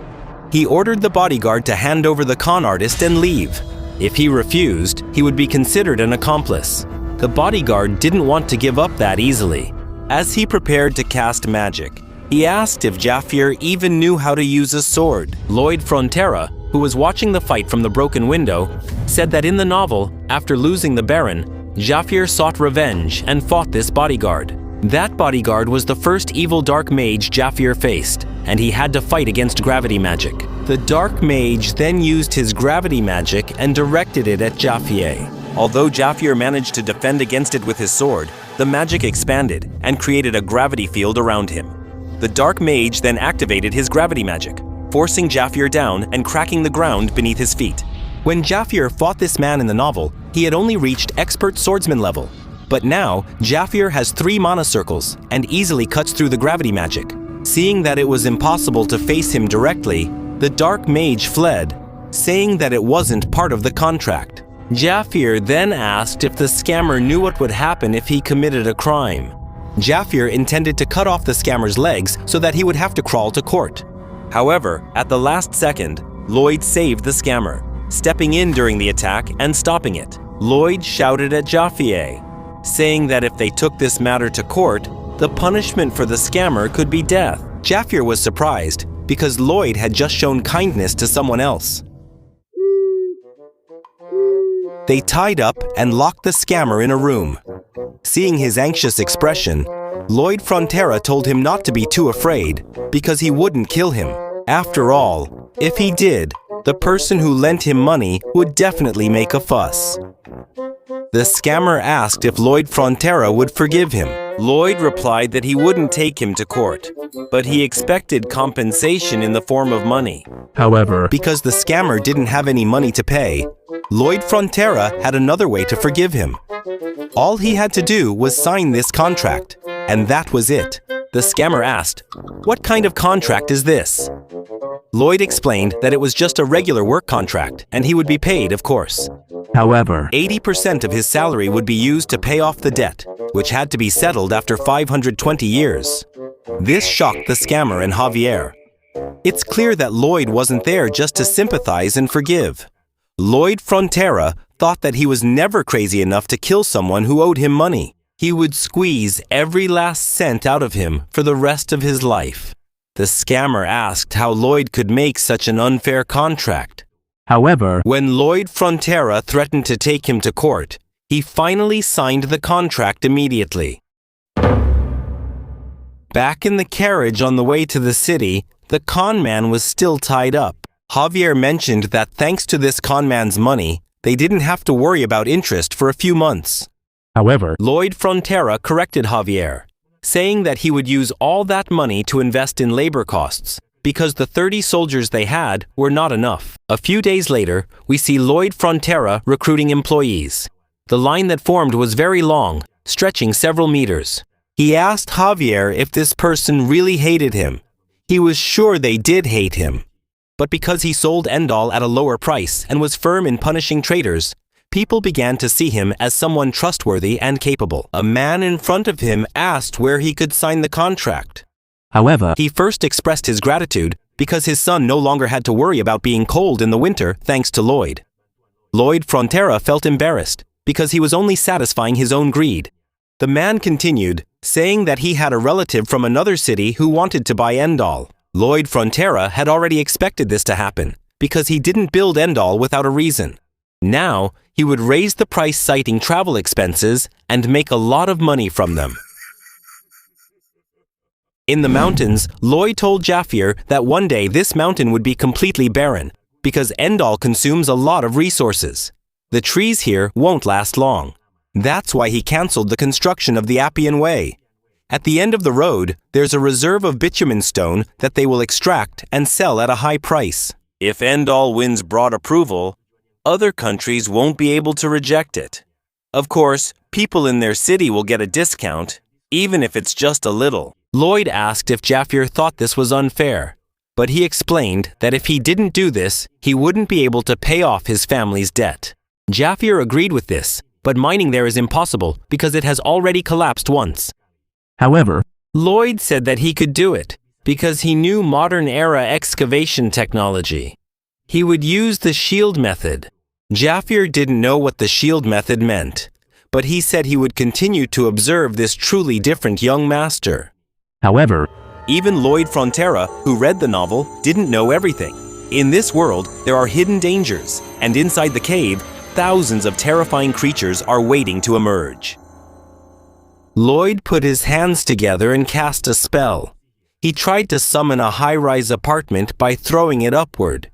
He ordered the bodyguard to hand over the con artist and leave. If he refused, he would be considered an accomplice. The bodyguard didn't want to give up that easily. As he prepared to cast magic, he asked if Javier even knew how to use a sword. Lloyd Frontera, who was watching the fight from the broken window, said that in the novel, after losing the Baron, Javier sought revenge and fought this bodyguard. That bodyguard was the first evil dark mage Javier faced, and he had to fight against gravity magic. The dark mage then used his gravity magic and directed it at Javier. Although Javier managed to defend against it with his sword, the magic expanded and created a gravity field around him. The dark mage then activated his gravity magic, forcing Javier down and cracking the ground beneath his feet. When Javier fought this man in the novel, he had only reached expert swordsman level. But now, Javier has 3 mana circles and easily cuts through the gravity magic. Seeing that it was impossible to face him directly, the dark mage fled, saying that it wasn't part of the contract. Javier then asked if the scammer knew what would happen if he committed a crime. Javier intended to cut off the scammer's legs so that he would have to crawl to court. However, at the last second, Lloyd saved the scammer, stepping in during the attack and stopping it. Lloyd shouted at Javier, saying that if they took this matter to court, the punishment for the scammer could be death. Javier was surprised because Lloyd had just shown kindness to someone else. They tied up and locked the scammer in a room. Seeing his anxious expression, Lloyd Frontera told him not to be too afraid because he wouldn't kill him. After all, if he did, the person who lent him money would definitely make a fuss. The scammer asked if Lloyd Frontera would forgive him. Lloyd replied that he wouldn't take him to court, but he expected compensation in the form of money. However, because the scammer didn't have any money to pay, Lloyd Frontera had another way to forgive him. All he had to do was sign this contract, and that was it. The scammer asked, "What kind of contract is this?" Lloyd explained that it was just a regular work contract, and he would be paid, of course. however, 80% of his salary would be used to pay off the debt, which had to be settled after 520 years. This shocked the scammer and Javier. It's clear that Lloyd wasn't there just to sympathize and forgive. Lloyd Frontera thought that he was never crazy enough to kill someone who owed him money. He would squeeze every last cent out of him for the rest of his life. The scammer asked how Lloyd could make such an unfair contract. however, When Lloyd Frontera threatened to take him to court, he finally signed the contract immediately. Back in the carriage on the way to the city, the con man was still tied up. Javier mentioned that thanks to this con man's money, they didn't have to worry about interest for a few months. however, Lloyd Frontera corrected Javier, saying that he would use all that money to invest in labor costs, because the 30 soldiers they had were not enough. A few days later, we see Lloyd Frontera recruiting employees. The line that formed was very long, stretching several meters. He asked Javier if this person really hated him. He was sure they did hate him. But because he sold Endall at a lower price and was firm in punishing traitors, people began to see him as someone trustworthy and capable. A man in front of him asked where he could sign the contract. however, He first expressed his gratitude because his son no longer had to worry about being cold in the winter thanks to Lloyd. Lloyd Frontera felt embarrassed because he was only satisfying his own greed. The man continued, saying that he had a relative from another city who wanted to buy Endall. Lloyd Frontera had already expected this to happen because he didn't build Endall without a reason. Now, he would raise the price citing travel expenses and make a lot of money from them. In the mountains, Lloyd told Javier that one day this mountain would be completely barren because Endall consumes a lot of resources. The trees here won't last long. That's why he canceled the construction of the Appian Way. At the end of the road, there's a reserve of bitumen stone that they will extract and sell at a high price. If Endall wins broad approval, other countries won't be able to reject it. Of course, people in their city will get a discount, even if it's just a little. Lloyd asked if Javier thought this was unfair, but he explained that if he didn't do this, he wouldn't be able to pay off his family's debt. Javier agreed with this, but mining there is impossible because it has already collapsed once. however, Lloyd said that he could do it because he knew modern-era excavation technology. He would use the shield method. Javier didn't know what the shield method meant, but he said he would continue to observe this truly different young master. however, Even Lloyd Frontera, who read the novel, didn't know everything. In this world, there are hidden dangers, and inside the cave, thousands of terrifying creatures are waiting to emerge. Lloyd put his hands together and cast a spell. He tried to summon a high-rise apartment by throwing it upward.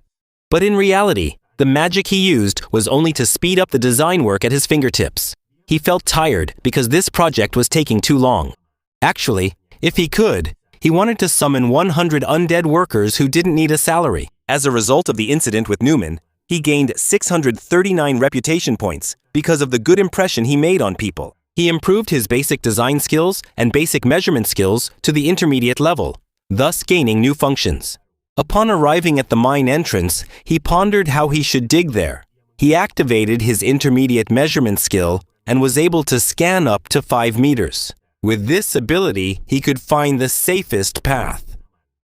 But in reality, the magic he used was only to speed up the design work at his fingertips. He felt tired because this project was taking too long. Actually, if he could, he wanted to summon 100 undead workers who didn't need a salary. As a result of the incident with Nauman, he gained 639 reputation points because of the good impression he made on people. He improved his basic design skills and basic measurement skills to the intermediate level, thus gaining new functions. Upon arriving at the mine entrance, he pondered how he should dig there. He activated his intermediate measurement skill and was able to scan up to 5 meters. With this ability, he could find the safest path.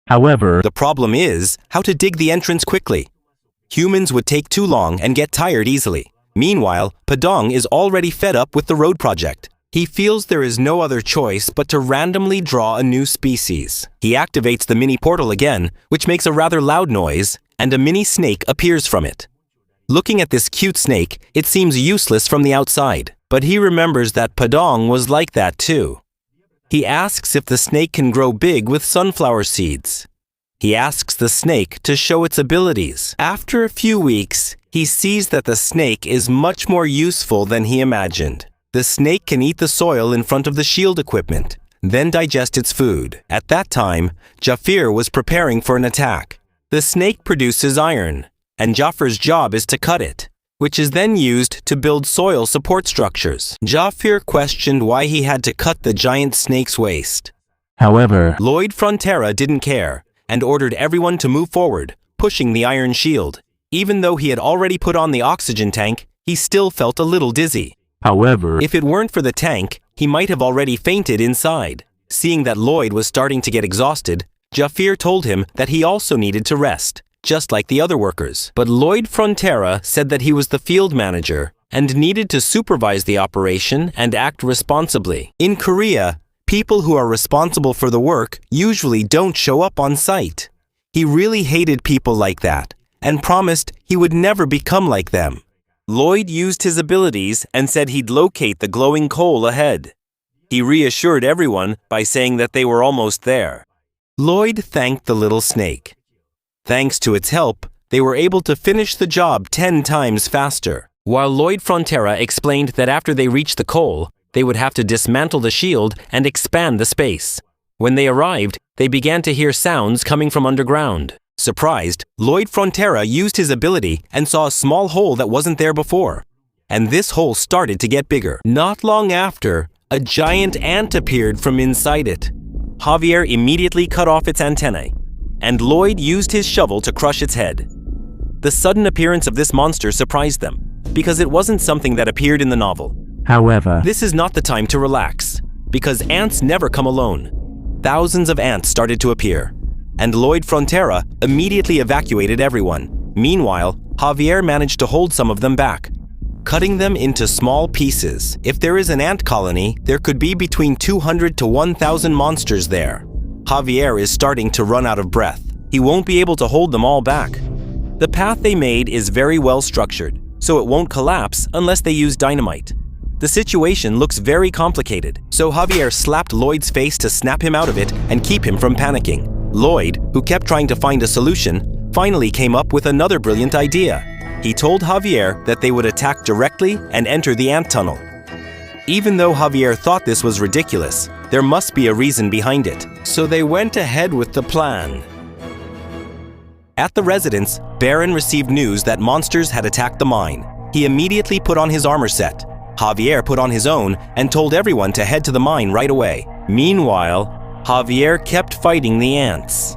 however, The problem is how to dig the entrance quickly. Humans would take too long and get tired easily. Meanwhile, Padong is already fed up with the road project. He feels there is no other choice but to randomly draw a new species. He activates the mini portal again, which makes a rather loud noise, and a mini snake appears from it. Looking at this cute snake, it seems useless from the outside, but he remembers that Padong was like that too. He asks if the snake can grow big with sunflower seeds. He asks the snake to show its abilities. After a few weeks, he sees that the snake is much more useful than he imagined. The snake can eat the soil in front of the shield equipment, then digest its food. At that time, Jafir was preparing for an attack. The snake produces iron, and Jafir's job is to cut it, which is then used to build soil support structures. Jafir questioned why he had to cut the giant snake's waist. However, Lloyd Frontera didn't care and ordered everyone to move forward, pushing the iron shield. Even though he had already put on the oxygen tank, he still felt a little dizzy. however, If it weren't for the tank, he might have already fainted inside. Seeing that Lloyd was starting to get exhausted, Jafir told him that he also needed to rest, just like the other workers. But Lloyd Frontera said that he was the field manager and needed to supervise the operation and act responsibly. In Korea, people who are responsible for the work usually don't show up on site. He really hated people like that and promised he would never become like them. Lloyd used his abilities and said he'd locate the glowing coal ahead. He reassured everyone by saying that they were almost there. Lloyd thanked the little snake. Thanks to its help, they were able to finish the job 10 times faster. While Lloyd Frontera explained that after they reached the coal, they would have to dismantle the shield and expand the space. When they arrived, they began to hear sounds coming from underground. Surprised, Lloyd Frontera used his ability and saw a small hole that wasn't there before. And this hole started to get bigger. Not long after, a giant ant appeared from inside it. Javier immediately cut off its antennae, and Lloyd used his shovel to crush its head. The sudden appearance of this monster surprised them, because it wasn't something that appeared in the novel. however, This is not the time to relax, because ants never come alone. Thousands of ants started to appear, and Lloyd Frontera immediately evacuated everyone. Meanwhile, Javier managed to hold some of them back, cutting them into small pieces. If there is an ant colony, there could be between 200 to 1,000 monsters there. Javier is starting to run out of breath. He won't be able to hold them all back. The path they made is very well structured, so it won't collapse unless they use dynamite. The situation looks very complicated, so Javier slapped Lloyd's face to snap him out of it and keep him from panicking. Lloyd, who kept trying to find a solution, finally came up with another brilliant idea. He told Javier that they would attack directly and enter the ant tunnel. Even though Javier thought this was ridiculous, there must be a reason behind it, so they went ahead with the plan. At the residence, Baron received news that monsters had attacked the mine. He immediately put on his armor set. Javier put on his own and told everyone to head to the mine right away. Meanwhile, Javier kept fighting the ants.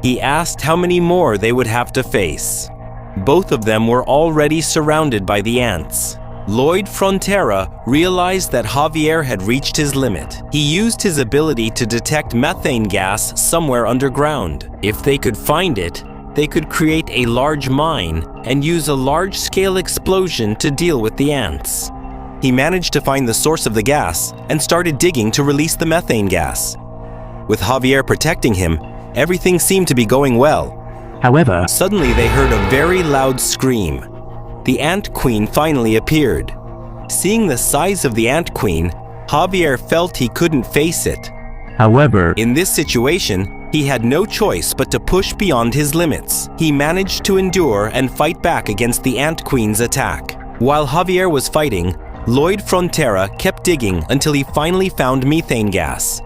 He asked how many more they would have to face. Both of them were already surrounded by the ants. Lloyd Frontera realized that Javier had reached his limit. He used his ability to detect methane gas somewhere underground. If they could find it, they could create a large mine and use a large-scale explosion to deal with the ants. He managed to find the source of the gas and started digging to release the methane gas. With Javier protecting him, everything seemed to be going well. however, Suddenly they heard a very loud scream. The ant queen finally appeared. Seeing the size of the ant queen, Javier felt he couldn't face it. however, In this situation, he had no choice but to push beyond his limits. He managed to endure and fight back against the ant queen's attack. While Javier was fighting, Lloyd Frontera kept digging until he finally found methane gas.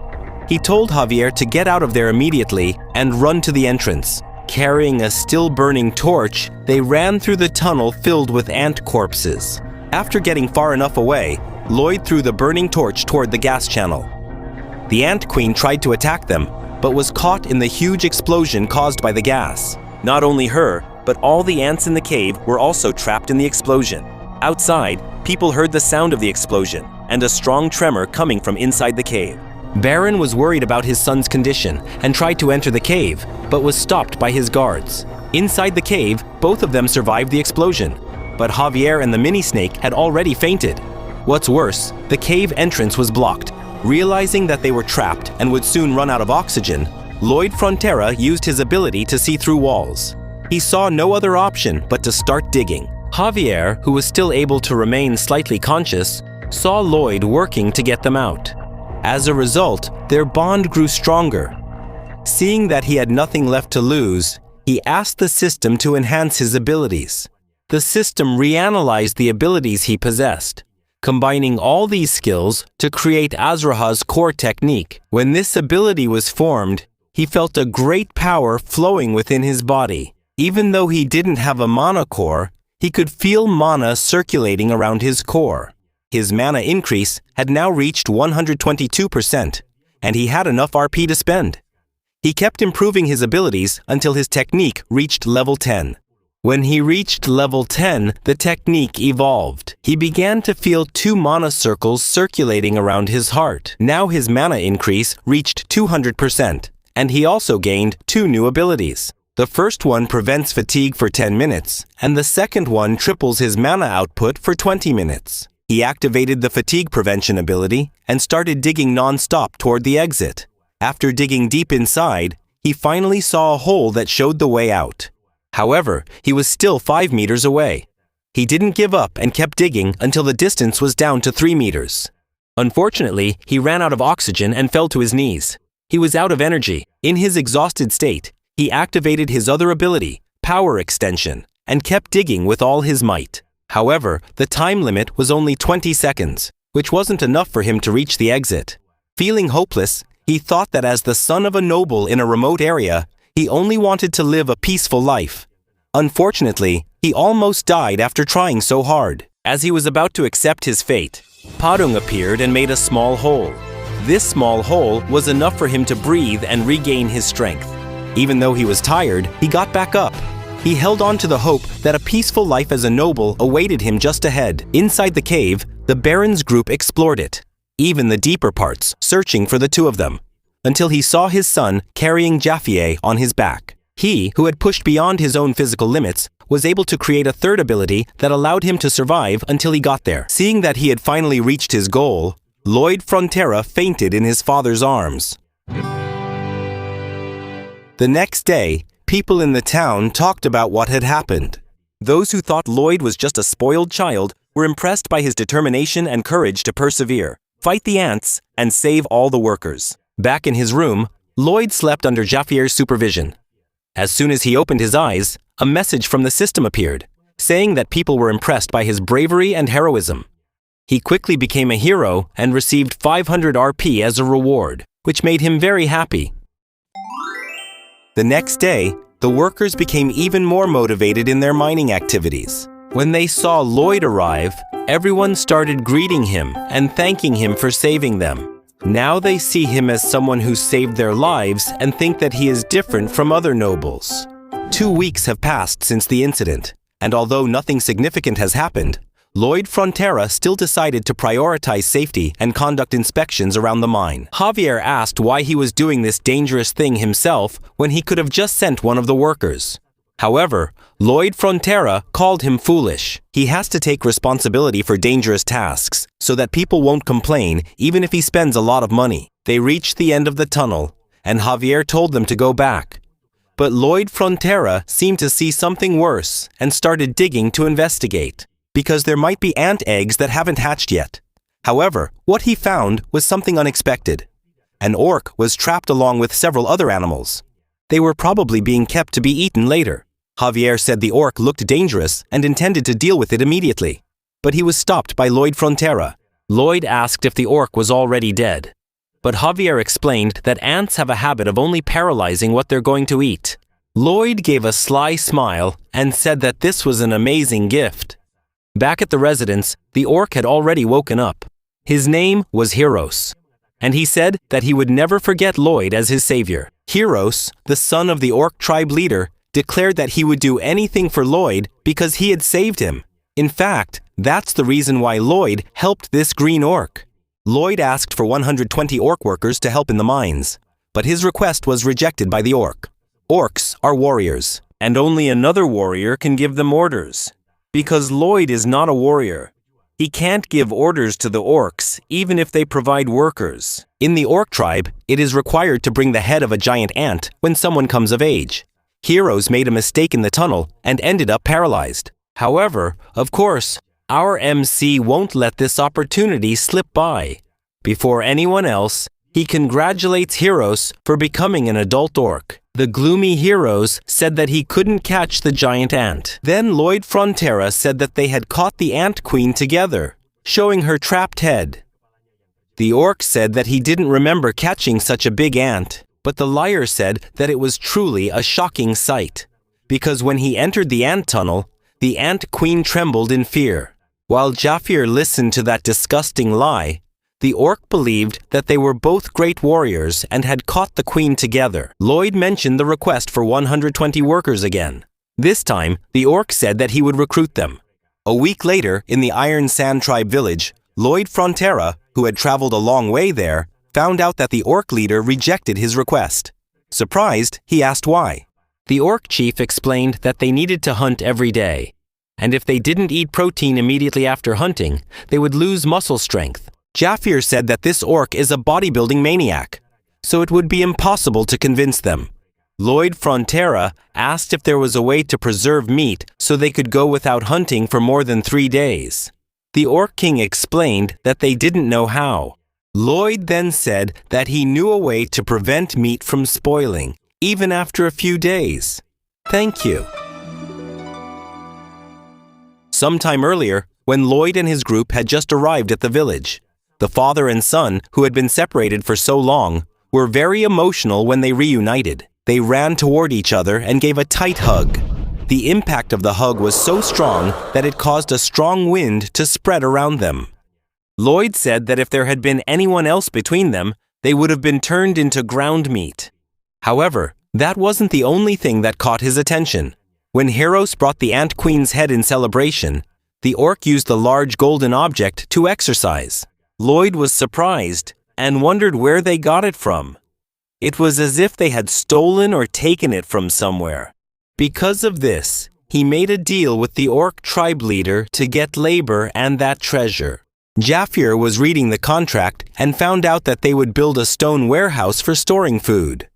He told Javier to get out of there immediately and run to the entrance. Carrying a still-burning torch, they ran through the tunnel filled with ant corpses. After getting far enough away, Lloyd threw the burning torch toward the gas channel. The ant queen tried to attack them, but was caught in the huge explosion caused by the gas. Not only her, but all the ants in the cave were also trapped in the explosion. Outside, people heard the sound of the explosion and a strong tremor coming from inside the cave. Baron was worried about his son's condition and tried to enter the cave, but was stopped by his guards. Inside the cave, both of them survived the explosion, but Javier and the mini-snake had already fainted. What's worse, the cave entrance was blocked. Realizing that they were trapped and would soon run out of oxygen, Lloyd Frontera used his ability to see through walls. He saw no other option but to start digging. Javier, who was still able to remain slightly conscious, saw Lloyd working to get them out. As a result, their bond grew stronger. Seeing that he had nothing left to lose, he asked the system to enhance his abilities. the system reanalyzed the abilities he possessed, combining all these skills to create Azraha's core technique. When this ability was formed, he felt a great power flowing within his body. Even though he didn't have a mana core, he could feel mana circulating around his core. His mana increase had now reached 122%, and he had enough RP to spend. He kept improving his abilities until his technique reached level 10. When he reached level 10, the technique evolved. He began to feel 2 mana circles circulating around his heart. Now his mana increase reached 200%, and he also gained 2 new abilities. The first one prevents fatigue for 10 minutes, and the second one triples his mana output for 20 minutes. He activated the fatigue prevention ability and started digging non-stop toward the exit. After digging deep inside, he finally saw a hole that showed the way out. However, he was still 5 meters away. He didn't give up and kept digging until the distance was down to 3 meters. Unfortunately, he ran out of oxygen and fell to his knees. He was out of energy. In his exhausted state, he activated his other ability, Power Extension, and kept digging with all his might. However, the time limit was only 20 seconds, which wasn't enough for him to reach the exit. Feeling hopeless, he thought that as the son of a noble in a remote area, he only wanted to live a peaceful life. Unfortunately, he almost died after trying so hard. As he was about to accept his fate, Padung appeared and made a small hole. This small hole was enough for him to breathe and regain his strength. Even though he was tired, he got back up. He held on to the hope that a peaceful life as a noble awaited him just ahead. Inside the cave, the Baron's group explored it, even the deeper parts, searching for the 2 of them, until he saw his son carrying Jaffier on his back. He, who had pushed beyond his own physical limits, was able to create a third ability that allowed him to survive until he got there. Seeing that he had finally reached his goal, Lloyd Frontera fainted in his father's arms. The next day, people in the town talked about what had happened. Those who thought Lloyd was just a spoiled child were impressed by his determination and courage to persevere, fight the ants, and save all the workers. Back in his room, Lloyd slept under Jaffier's supervision. As soon as he opened his eyes, a message from the system appeared, saying that people were impressed by his bravery and heroism. He quickly became a hero and received 500 RP as a reward, which made him very happy. The next day, the workers became even more motivated in their mining activities. When they saw Lloyd arrive, everyone started greeting him and thanking him for saving them. Now they see him as someone who saved their lives and think that he is different from other nobles. 2 weeks have passed since the incident, and although nothing significant has happened, Lloyd Frontera still decided to prioritize safety and conduct inspections around the mine. Javier asked why he was doing this dangerous thing himself when he could have just sent one of the workers. However, Lloyd Frontera called him foolish. He has to take responsibility for dangerous tasks so that people won't complain even if he spends a lot of money. They reached the end of the tunnel, and Javier told them to go back. But Lloyd Frontera seemed to see something worse and started digging to investigate, because there might be ant eggs that haven't hatched yet. However, what he found was something unexpected. An orc was trapped along with several other animals. They were probably being kept to be eaten later. Javier said the orc looked dangerous and intended to deal with it immediately. But he was stopped by Lloyd Frontera. Lloyd asked if the orc was already dead. But Javier explained that ants have a habit of only paralyzing what they're going to eat. Lloyd gave a sly smile and said that this was an amazing gift. Back at the residence, the orc had already woken up. His name was Heros, and he said that he would never forget Lloyd as his savior. Heros, the son of the orc tribe leader, declared that he would do anything for Lloyd because he had saved him. In fact, that's the reason why Lloyd helped this green orc. Lloyd asked for 120 orc workers to help in the mines, but his request was rejected by the orc. Orcs are warriors, and only another warrior can give them orders. Because Lloyd is not a warrior, he can't give orders to the orcs even if they provide workers. In the orc tribe, it is required to bring the head of a giant ant when someone comes of age. Heroes made a mistake in the tunnel and ended up paralyzed. However, of course, our MC won't let this opportunity slip by. Before anyone else, he congratulates Heroes for becoming an adult orc. The gloomy heroes said that he couldn't catch the giant ant. Then Lloyd Frontera said that they had caught the ant queen together, showing her trapped head. The orc said that he didn't remember catching such a big ant, but the liar said that it was truly a shocking sight, because when he entered the ant tunnel, the ant queen trembled in fear. While Jafir listened to that disgusting lie, the orc believed that they were both great warriors and had caught the queen together. Lloyd mentioned the request for 120 workers again. This time, the orc said that he would recruit them. A week later, in the Iron Sand Tribe village, Lloyd Frontera, who had traveled a long way there, found out that the orc leader rejected his request. Surprised, he asked why. The orc chief explained that they needed to hunt every day, and if they didn't eat protein immediately after hunting, they would lose muscle strength. Jafir said that this orc is a bodybuilding maniac, so it would be impossible to convince them. Lloyd Frontera asked if there was a way to preserve meat so they could go without hunting for more than 3 days. The Orc King explained that they didn't know how. Lloyd then said that he knew a way to prevent meat from spoiling, even after a few days. Thank you. Sometime earlier, when Lloyd and his group had just arrived at the village, the father and son, who had been separated for so long, were very emotional when they reunited. They ran toward each other and gave a tight hug. The impact of the hug was so strong that it caused a strong wind to spread around them. Lloyd said that if there had been anyone else between them, they would have been turned into ground meat. However, that wasn't the only thing that caught his attention. When Heros brought the Ant Queen's head in celebration, the orc used the large golden object to exercise. Lloyd was surprised and wondered where they got it from. It was as if they had stolen or taken it from somewhere. Because of this, he made a deal with the orc tribe leader to get labor and that treasure. Jafir was reading the contract and found out that they would build a stone warehouse for storing food.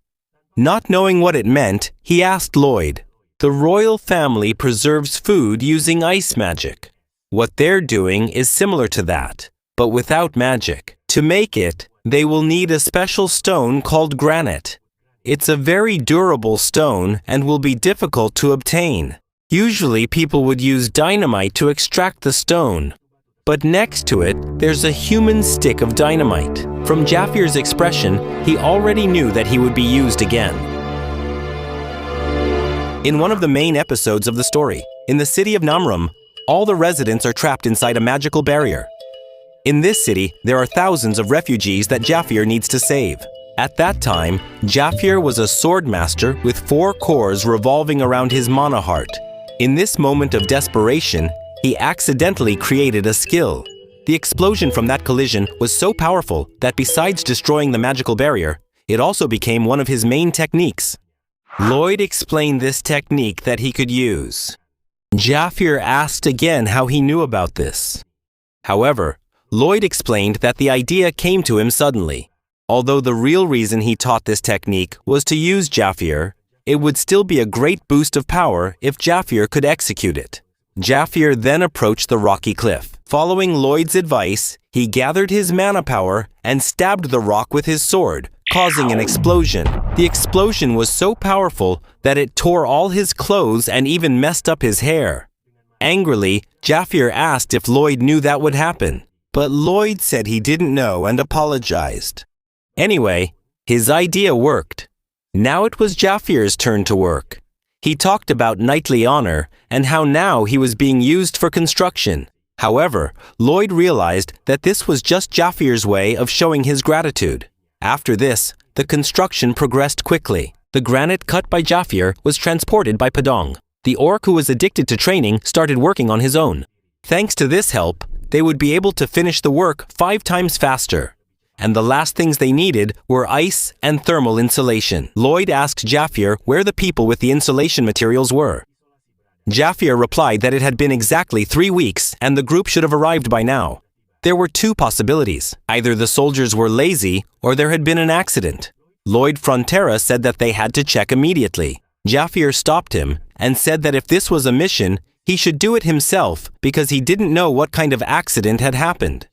Not knowing what it meant, he asked Lloyd. The royal family preserves food using ice magic. What they're doing is similar to that, but without magic. To make it, they will need a special stone called granite. It's a very durable stone and will be difficult to obtain. Usually people would use dynamite to extract the stone, but next to it, there's a human stick of dynamite. From Jafir's expression, he already knew that he would be used again. In one of the main episodes of the story, in the city of Namrum, all the residents are trapped inside a magical barrier. In this city, there are thousands of refugees that Jafir needs to save. At that time, Jafir was a sword master with 4 cores revolving around his mana heart. In this moment of desperation, he accidentally created a skill. The explosion from that collision was so powerful that besides destroying the magical barrier, it also became one of his main techniques. Lloyd explained this technique that he could use. Jafir asked again how he knew about this. However, Lloyd explained that the idea came to him suddenly. Although the real reason he taught this technique was to use Jafir, it would still be a great boost of power if Jafir could execute it. Jafir then approached the rocky cliff. Following Lloyd's advice, he gathered his mana power and stabbed the rock with his sword, causing an explosion. The explosion was so powerful that it tore all his clothes and even messed up his hair. Angrily, Jafir asked if Lloyd knew that would happen, but Lloyd said he didn't know and apologized. Anyway, his idea worked. Now it was Jafir's turn to work. He talked about knightly honor and how now he was being used for construction. However, Lloyd realized that this was just Jafir's way of showing his gratitude. After this, the construction progressed quickly. The granite cut by Jafir was transported by Padong. The orc who was addicted to training started working on his own. Thanks to this help, they would be able to finish the work 5 times faster. And the last things they needed were ice and thermal insulation. Lloyd asked Jafir where the people with the insulation materials were. Jafir replied that it had been exactly 3 weeks and the group should have arrived by now. There were 2 possibilities. Either the soldiers were lazy or there had been an accident. Lloyd Frontera said that they had to check immediately. Jafir stopped him and said that if this was a mission, he should do it himself because he didn't know what kind of accident had happened.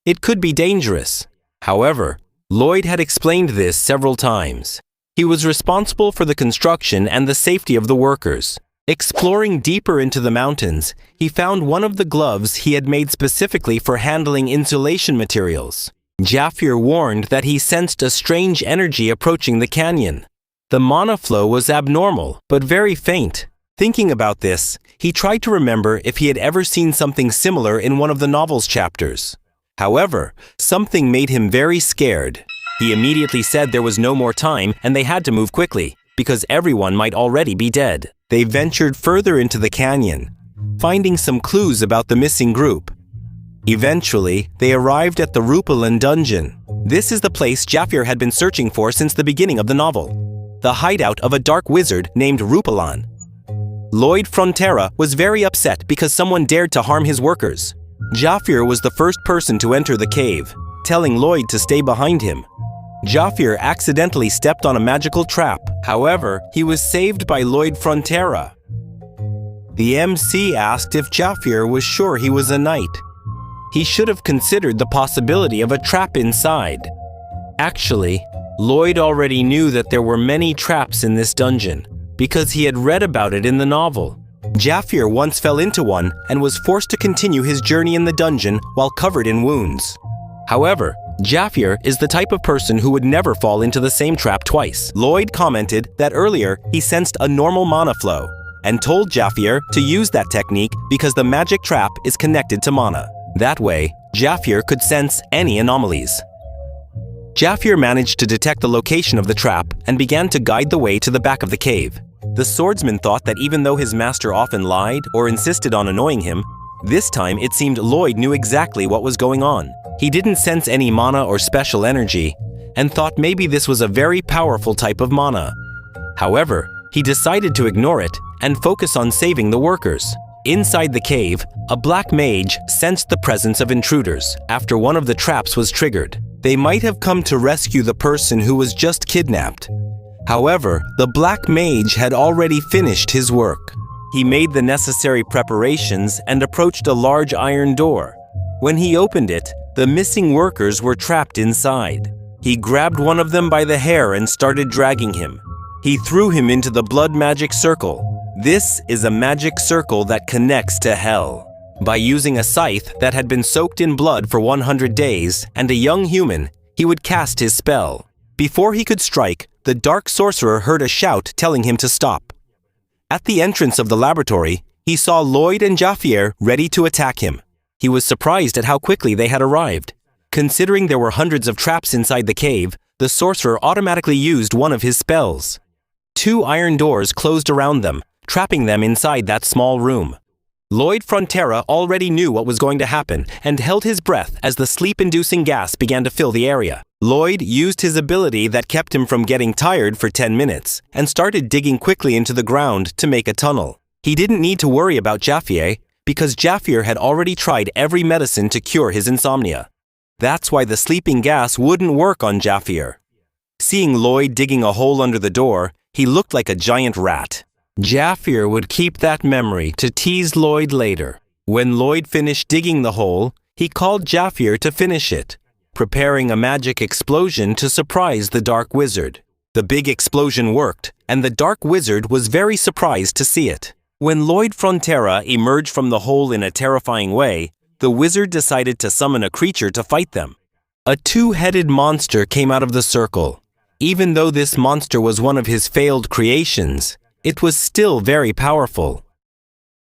It could be dangerous. However, Lloyd had explained this several times. He was responsible for the construction and the safety of the workers. Exploring deeper into the mountains, he found one of the gloves he had made specifically for handling insulation materials. Jaffier warned that he sensed a strange energy approaching the canyon. The mana flow was abnormal, but very faint. Thinking about this, he tried to remember if he had ever seen something similar in one of the novel's chapters. However, something made him very scared. He immediately said there was no more time and they had to move quickly, because everyone might already be dead. They ventured further into the canyon, finding some clues about the missing group. Eventually, they arrived at the Roadbuilding dungeon. This is the place Jaffier had been searching for since the beginning of the novel, the hideout of a dark wizard named Roadbuilding. Lloyd Frontera was very upset because someone dared to harm his workers. Jaffier was the first person to enter the cave, telling Lloyd to stay behind him. Jaffier accidentally stepped on a magical trap. However, he was saved by Lloyd Frontera. The MC asked if Jaffier was sure he was a knight. He should have considered the possibility of a trap inside. Actually, Lloyd already knew that there were many traps in this dungeon, because he had read about it in the novel. Jaffier once fell into one and was forced to continue his journey in the dungeon while covered in wounds. However, Jaffier is the type of person who would never fall into the same trap twice. Lloyd commented that earlier he sensed a normal mana flow and told Jaffier to use that technique because the magic trap is connected to mana. That way, Jaffier could sense any anomalies. Jaffier managed to detect the location of the trap and began to guide the way to the back of the cave. The swordsman thought that even though his master often lied or insisted on annoying him, this time it seemed Lloyd knew exactly what was going on. He didn't sense any mana or special energy and thought maybe this was a very powerful type of mana. However, he decided to ignore it and focus on saving the workers. Inside the cave, a black mage sensed the presence of intruders after one of the traps was triggered. They might have come to rescue the person who was just kidnapped. However, the black mage had already finished his work. He made the necessary preparations and approached a large iron door. When he opened it, the missing workers were trapped inside. He grabbed one of them by the hair and started dragging him. He threw him into the blood magic circle. This is a magic circle that connects to hell. By using a scythe that had been soaked in blood for 100 days and a young human, he would cast his spell. Before he could strike, the dark sorcerer heard a shout telling him to stop. At the entrance of the laboratory, he saw Lloyd and Jaffier ready to attack him. He was surprised at how quickly they had arrived. Considering there were hundreds of traps inside the cave, the sorcerer automatically used one of his spells. 2 iron doors closed around them, trapping them inside that small room. Lloyd Frontera already knew what was going to happen and held his breath as the sleep-inducing gas began to fill the area. Lloyd used his ability that kept him from getting tired for 10 minutes and started digging quickly into the ground to make a tunnel. He didn't need to worry about Jaffier because Jaffier had already tried every medicine to cure his insomnia. That's why the sleeping gas wouldn't work on Jaffier. Seeing Lloyd digging a hole under the door, he looked like a giant rat. Jaffier would keep that memory to tease Lloyd later. When Lloyd finished digging the hole, he called Jaffier to finish it, preparing a magic explosion to surprise the dark wizard. The big explosion worked, and the dark wizard was very surprised to see it. When Lloyd Frontera emerged from the hole in a terrifying way, the wizard decided to summon a creature to fight them. A 2-headed monster came out of the circle. Even though this monster was one of his failed creations, it was still very powerful.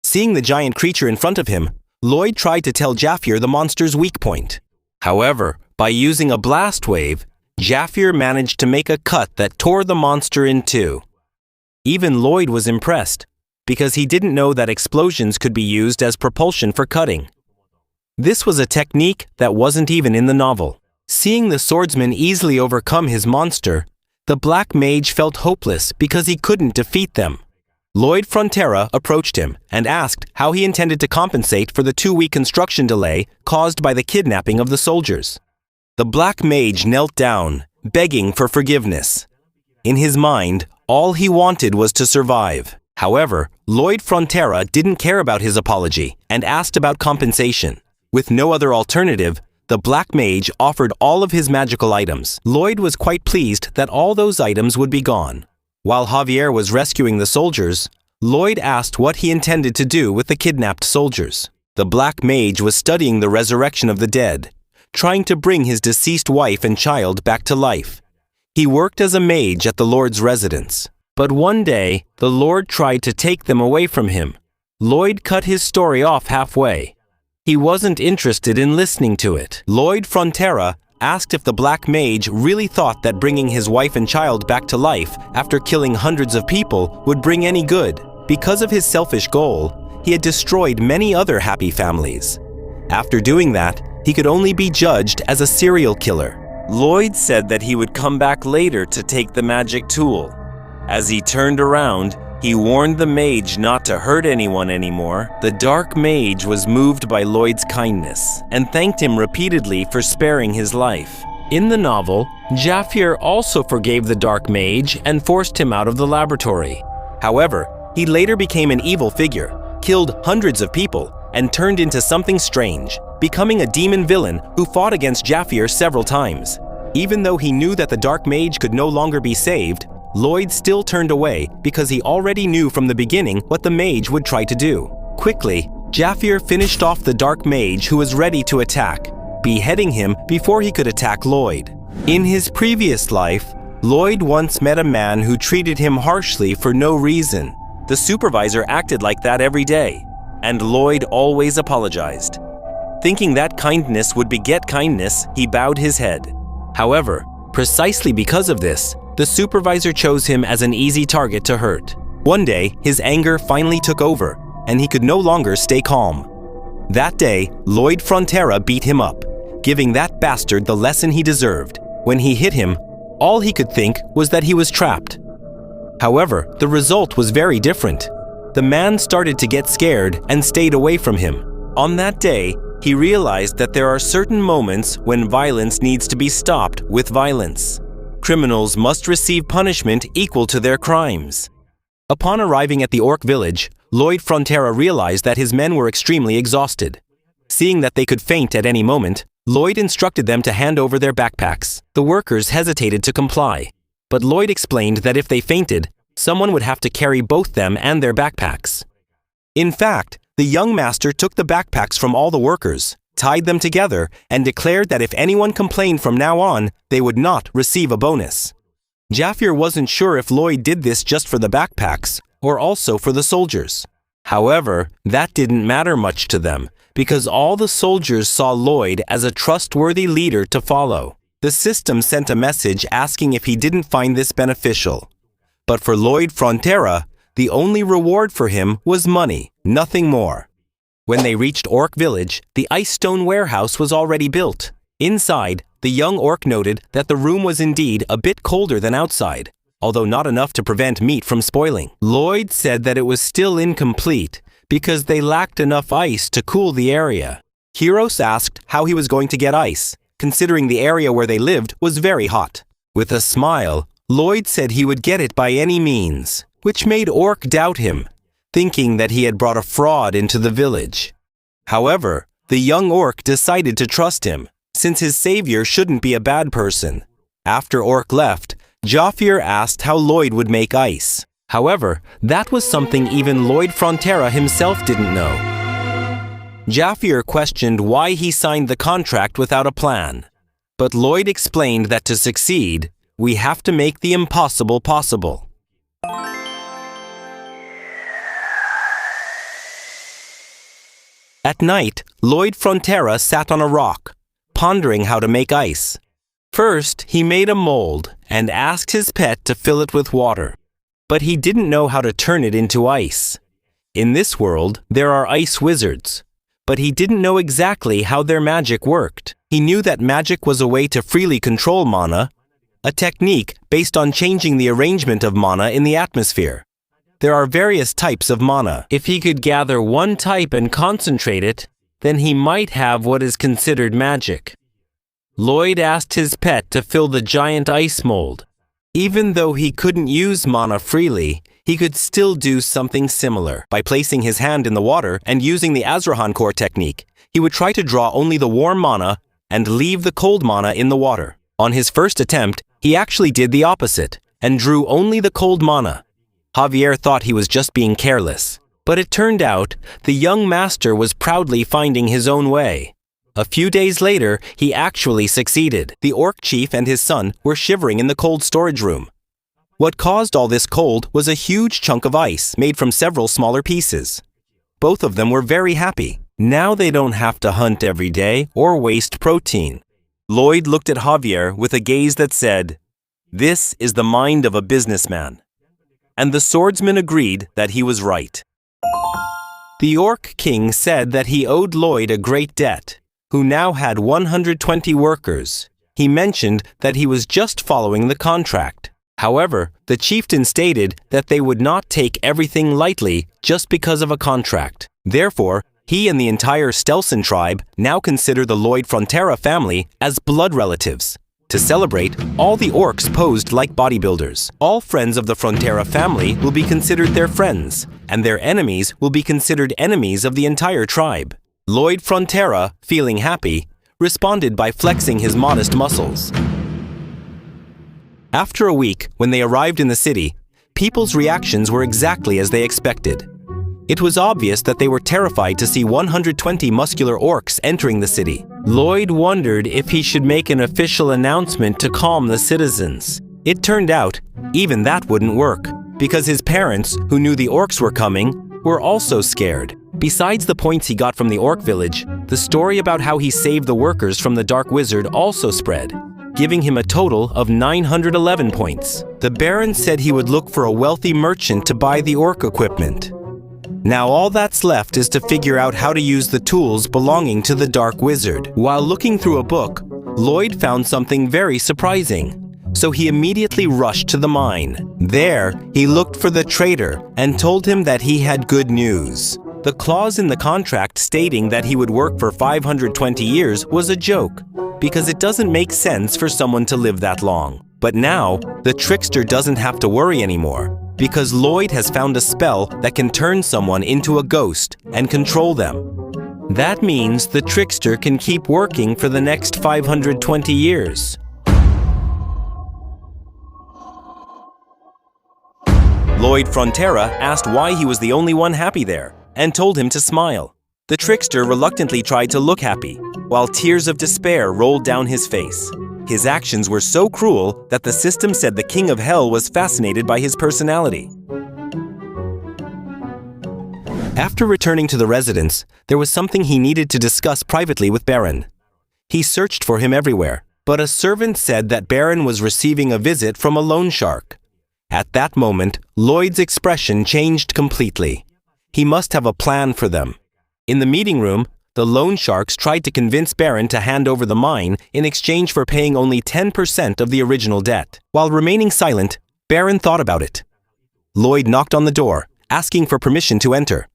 Seeing the giant creature in front of him, Lloyd tried to tell Jaffier the monster's weak point. However, by using a blast wave, Jaffier managed to make a cut that tore the monster in 2. Even Lloyd was impressed, because he didn't know that explosions could be used as propulsion for cutting. This was a technique that wasn't even in the novel. Seeing the swordsman easily overcome his monster, the black mage felt hopeless because he couldn't defeat them. Lloyd Frontera approached him and asked how he intended to compensate for the 2-week construction delay caused by the kidnapping of the soldiers. The black mage knelt down, begging for forgiveness. In his mind, all he wanted was to survive. However, Lloyd Frontera didn't care about his apology and asked about compensation. With no other alternative, the Black Mage offered all of his magical items. Lloyd was quite pleased that all those items would be gone. While Javier was rescuing the soldiers, Lloyd asked what he intended to do with the kidnapped soldiers. The Black Mage was studying the resurrection of the dead, trying to bring his deceased wife and child back to life. He worked as a mage at the Lord's residence. But one day, the Lord tried to take them away from him. Lloyd cut his story off halfway. He wasn't interested in listening to it. Lloyd Frontera asked if the Black Mage really thought that bringing his wife and child back to life after killing hundreds of people would bring any good. Because of his selfish goal, he had destroyed many other happy families. After doing that, he could only be judged as a serial killer. Lloyd said that he would come back later to take the magic tool. As he turned around, he warned the mage not to hurt anyone anymore. The Dark Mage was moved by Lloyd's kindness and thanked him repeatedly for sparing his life. In the novel, Jafier also forgave the Dark Mage and forced him out of the laboratory. However, he later became an evil figure, killed hundreds of people, and turned into something strange, becoming a demon villain who fought against Jafier several times. Even though he knew that the Dark Mage could no longer be saved, Lloyd still turned away because he already knew from the beginning what the mage would try to do. Quickly, Jafier finished off the Dark Mage who was ready to attack, beheading him before he could attack Lloyd. In his previous life, Lloyd once met a man who treated him harshly for no reason. The supervisor acted like that every day, and Lloyd always apologized. Thinking that kindness would beget kindness, he bowed his head. However, precisely because of this, the supervisor chose him as an easy target to hurt. One day, his anger finally took over, and he could no longer stay calm. That day, Lloyd Frontera beat him up, giving that bastard the lesson he deserved. When he hit him, all he could think was that he was trapped. However, the result was very different. The man started to get scared and stayed away from him. On that day, he realized that there are certain moments when violence needs to be stopped with violence. Criminals must receive punishment equal to their crimes. Upon arriving at the Orc village, Lloyd Frontera realized that his men were extremely exhausted. Seeing that they could faint at any moment, Lloyd instructed them to hand over their backpacks. The workers hesitated to comply, but Lloyd explained that if they fainted, someone would have to carry both them and their backpacks. In fact, the young master took the backpacks from all the workers, tied them together, and declared that if anyone complained from now on, they would not receive a bonus. Jafier wasn't sure if Lloyd did this just for the backpacks or also for the soldiers. However, that didn't matter much to them because all the soldiers saw Lloyd as a trustworthy leader to follow. The system sent a message asking if he didn't find this beneficial. But for Lloyd Frontera, the only reward for him was money, nothing more. When they reached Orc Village, the ice stone warehouse was already built. Inside, the young orc noted that the room was indeed a bit colder than outside, although not enough to prevent meat from spoiling. Lloyd said that it was still incomplete because they lacked enough ice to cool the area. Kiros asked how he was going to get ice, considering the area where they lived was very hot. With a smile, Lloyd said he would get it by any means, which made Orc doubt him, thinking that he had brought a fraud into the village. However, the young orc decided to trust him, since his savior shouldn't be a bad person. After Orc left, Jafier asked how Lloyd would make ice. However, that was something even Lloyd Frontera himself didn't know. Jafier questioned why he signed the contract without a plan. But Lloyd explained that to succeed, we have to make the impossible possible. At night, Lloyd Frontera sat on a rock, pondering how to make ice. First, he made a mold and asked his pet to fill it with water. But he didn't know how to turn it into ice. In this world, there are ice wizards, but he didn't know exactly how their magic worked. He knew that magic was a way to freely control mana, a technique based on changing the arrangement of mana in the atmosphere. There are various types of mana. If he could gather one type and concentrate it, then he might have what is considered magic. Lloyd asked his pet to fill the giant ice mold. Even though he couldn't use mana freely, he could still do something similar. By placing his hand in the water and using the Azrahan core technique, he would try to draw only the warm mana and leave the cold mana in the water. On his first attempt, he actually did the opposite and drew only the cold mana. Javier thought he was just being careless, but it turned out the young master was proudly finding his own way. A few days later, he actually succeeded. The orc chief and his son were shivering in the cold storage room. What caused all this cold was a huge chunk of ice made from several smaller pieces. Both of them were very happy. Now they don't have to hunt every day or waste protein. Lloyd looked at Javier with a gaze that said, "This is the mind of a businessman." And the swordsman agreed that he was right. The Orc King said that he owed Lloyd a great debt, who now had 120 workers. He mentioned that he was just following the contract. However, the chieftain stated that they would not take everything lightly just because of a contract. Therefore, he and the entire Stelson tribe now consider the Lloyd Frontera family as blood relatives. To celebrate, all the orcs posed like bodybuilders. All friends of the Frontera family will be considered their friends, and their enemies will be considered enemies of the entire tribe. Lloyd Frontera, feeling happy, responded by flexing his modest muscles. After a week, when they arrived in the city, people's reactions were exactly as they expected. It was obvious that they were terrified to see 120 muscular orcs entering the city. Lloyd wondered if he should make an official announcement to calm the citizens. It turned out, even that wouldn't work, because his parents, who knew the orcs were coming, were also scared. Besides the points he got from the orc village, the story about how he saved the workers from the Dark Wizard also spread, giving him a total of 911 points. The Baron said he would look for a wealthy merchant to buy the orc equipment. Now all that's left is to figure out how to use the tools belonging to the Dark Wizard. While looking through a book, Lloyd found something very surprising. So he immediately rushed to the mine. There, he looked for the trader and told him that he had good news. The clause in the contract stating that he would work for 520 years was a joke, because it doesn't make sense for someone to live that long. But now, the trickster doesn't have to worry anymore, because Lloyd has found a spell that can turn someone into a ghost and control them. That means the trickster can keep working for the next 520 years. Lloyd Frontera asked why he was the only one happy there, and told him to smile. The trickster reluctantly tried to look happy, while tears of despair rolled down his face. His actions were so cruel that the system said the King of Hell was fascinated by his personality. After returning to the residence, there was something he needed to discuss privately with Baron. He searched for him everywhere, but a servant said that Baron was receiving a visit from a loan shark. At that moment, Lloyd's expression changed completely. He must have a plan for them. In the meeting room, the loan sharks tried to convince Baron to hand over the mine in exchange for paying only 10% of the original debt. While remaining silent, Baron thought about it. Lloyd knocked on the door, asking for permission to enter.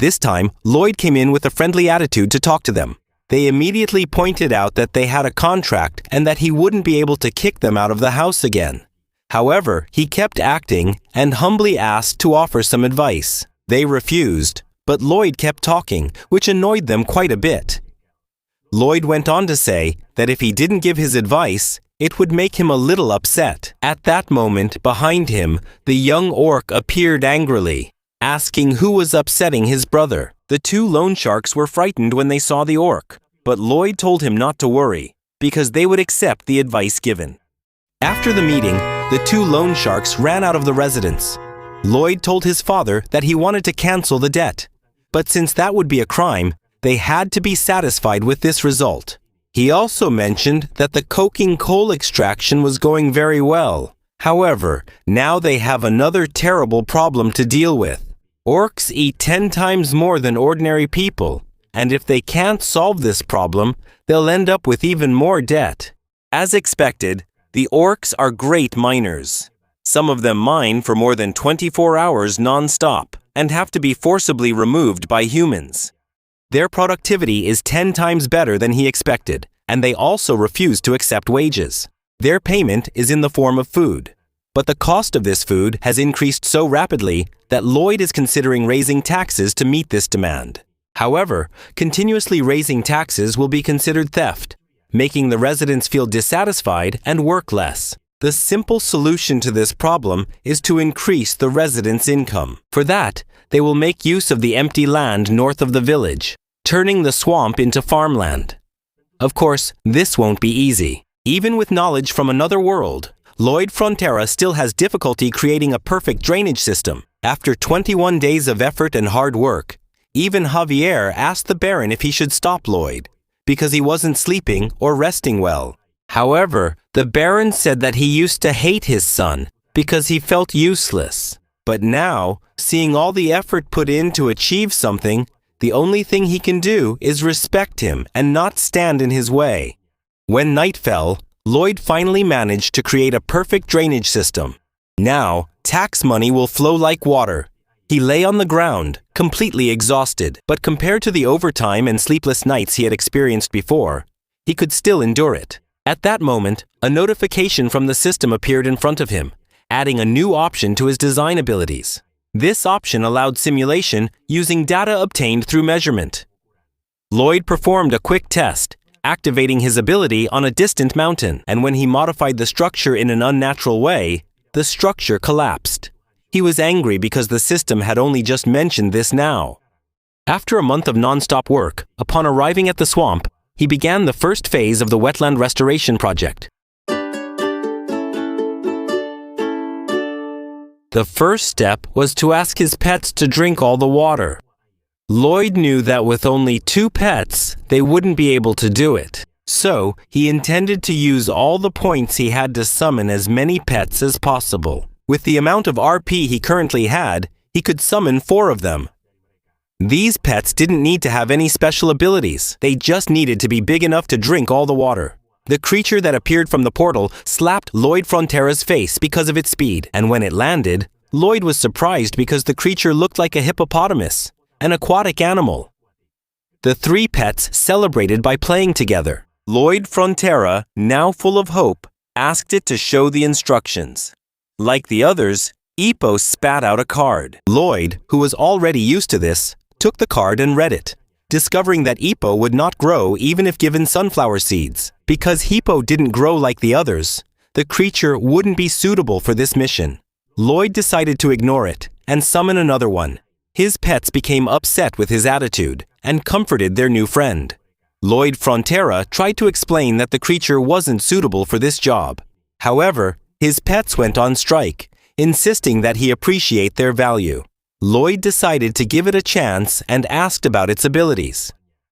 This time, Lloyd came in with a friendly attitude to talk to them. They immediately pointed out that they had a contract and that he wouldn't be able to kick them out of the house again. However, he kept acting and humbly asked to offer some advice. They refused, but Lloyd kept talking, which annoyed them quite a bit. Lloyd went on to say that if he didn't give his advice, it would make him a little upset. At that moment, behind him, the young orc appeared angrily, asking who was upsetting his brother. The two loan sharks were frightened when they saw the orc, but Lloyd told him not to worry, because they would accept the advice given. After the meeting, the two loan sharks ran out of the residence. Lloyd told his father that he wanted to cancel the debt, but since that would be a crime, they had to be satisfied with this result. He also mentioned that the coking coal extraction was going very well. However, now they have another terrible problem to deal with. Orcs eat 10 times more than ordinary people, and if they can't solve this problem, they'll end up with even more debt. As expected, the orcs are great miners. Some of them mine for more than 24 hours non-stop and have to be forcibly removed by humans. Their productivity is 10 times better than he expected, and they also refuse to accept wages. Their payment is in the form of food. But the cost of this food has increased so rapidly that Lloyd is considering raising taxes to meet this demand. However, continuously raising taxes will be considered theft, making the residents feel dissatisfied and work less. The simple solution to this problem is to increase the residents' income. For that, they will make use of the empty land north of the village, turning the swamp into farmland. Of course, this won't be easy. Even with knowledge from another world, Lloyd Frontera still has difficulty creating a perfect drainage system. After 21 days of effort and hard work, even Javier asked the Baron if he should stop Lloyd, because he wasn't sleeping or resting well. However, the Baron said that he used to hate his son because he felt useless. But now, seeing all the effort put in to achieve something, the only thing he can do is respect him and not stand in his way. When night fell, Lloyd finally managed to create a perfect drainage system. Now, tax money will flow like water. He lay on the ground, completely exhausted, but compared to the overtime and sleepless nights he had experienced before, he could still endure it. At that moment, a notification from the system appeared in front of him, adding a new option to his design abilities. This option allowed simulation using data obtained through measurement. Lloyd performed a quick test, activating his ability on a distant mountain, and when he modified the structure in an unnatural way, the structure collapsed. He was angry because the system had only just mentioned this now. After a month of non-stop work, upon arriving at the swamp, he began the first phase of the wetland restoration project. The first step was to ask his pets to drink all the water. Lloyd knew that with only 2 pets, they wouldn't be able to do it. So, he intended to use all the points he had to summon as many pets as possible. With the amount of RP he currently had, he could summon 4 of them. These pets didn't need to have any special abilities. They just needed to be big enough to drink all the water. The creature that appeared from the portal slapped Lloyd Frontera's face because of its speed, and when it landed, Lloyd was surprised because the creature looked like a hippopotamus, an aquatic animal. The 3 pets celebrated by playing together. Lloyd Frontera, now full of hope, asked it to show the instructions. Like the others, Ippo spat out a card. Lloyd, who was already used to this, took the card and read it, discovering that Ippo would not grow even if given sunflower seeds. Because Hippo didn't grow like the others, the creature wouldn't be suitable for this mission. Lloyd decided to ignore it and summon another one. His pets became upset with his attitude and comforted their new friend. Lloyd Frontera tried to explain that the creature wasn't suitable for this job. However, his pets went on strike, insisting that he appreciate their value. Lloyd decided to give it a chance and asked about its abilities.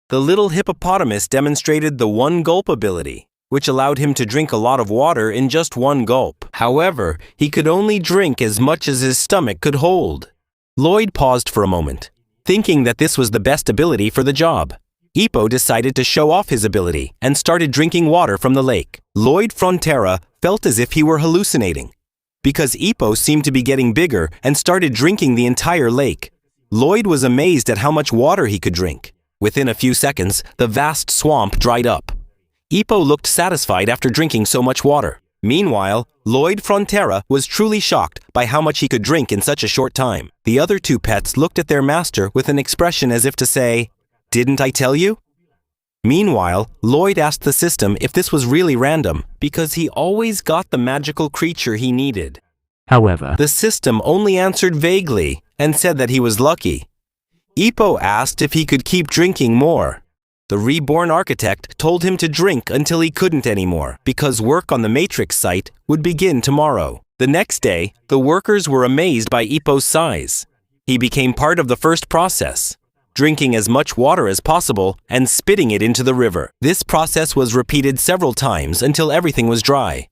The little hippopotamus demonstrated the 1 gulp ability, which allowed him to drink a lot of water in just 1 gulp. However, he could only drink as much as his stomach could hold. Lloyd paused for a moment, thinking that this was the best ability for the job. Ippo decided to show off his ability and started drinking water from the lake. Lloyd Frontera felt as if he were hallucinating, because Ippo seemed to be getting bigger and started drinking the entire lake. Lloyd was amazed at how much water he could drink. Within a few seconds, the vast swamp dried up. Ippo looked satisfied after drinking so much water. Meanwhile, Lloyd Frontera was truly shocked by how much he could drink in such a short time. The other 2 pets looked at their master with an expression as if to say, "Didn't I tell you?" Meanwhile, Lloyd asked the system if this was really random, because he always got the magical creature he needed. However, The system only answered vaguely and said that he was lucky. Ippo asked if he could keep drinking more. The reborn architect told him to drink until he couldn't anymore, because work on the Matrix site would begin tomorrow. The next day, the workers were amazed by Ippo's size. He became part of the first process, drinking as much water as possible and spitting it into the river. This process was repeated several times until everything was dry.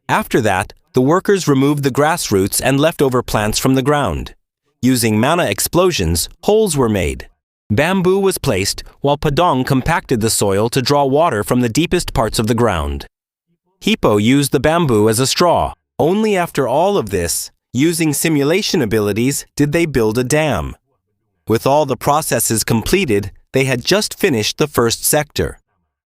After that, the workers removed the grass roots and leftover plants from the ground. Using mana explosions, holes were made. Bamboo was placed while Padong compacted the soil to draw water from the deepest parts of the ground. Hippo used the bamboo as a straw. Only after all of this, using simulation abilities, did they build a dam. With all the processes completed, they had just finished the first sector.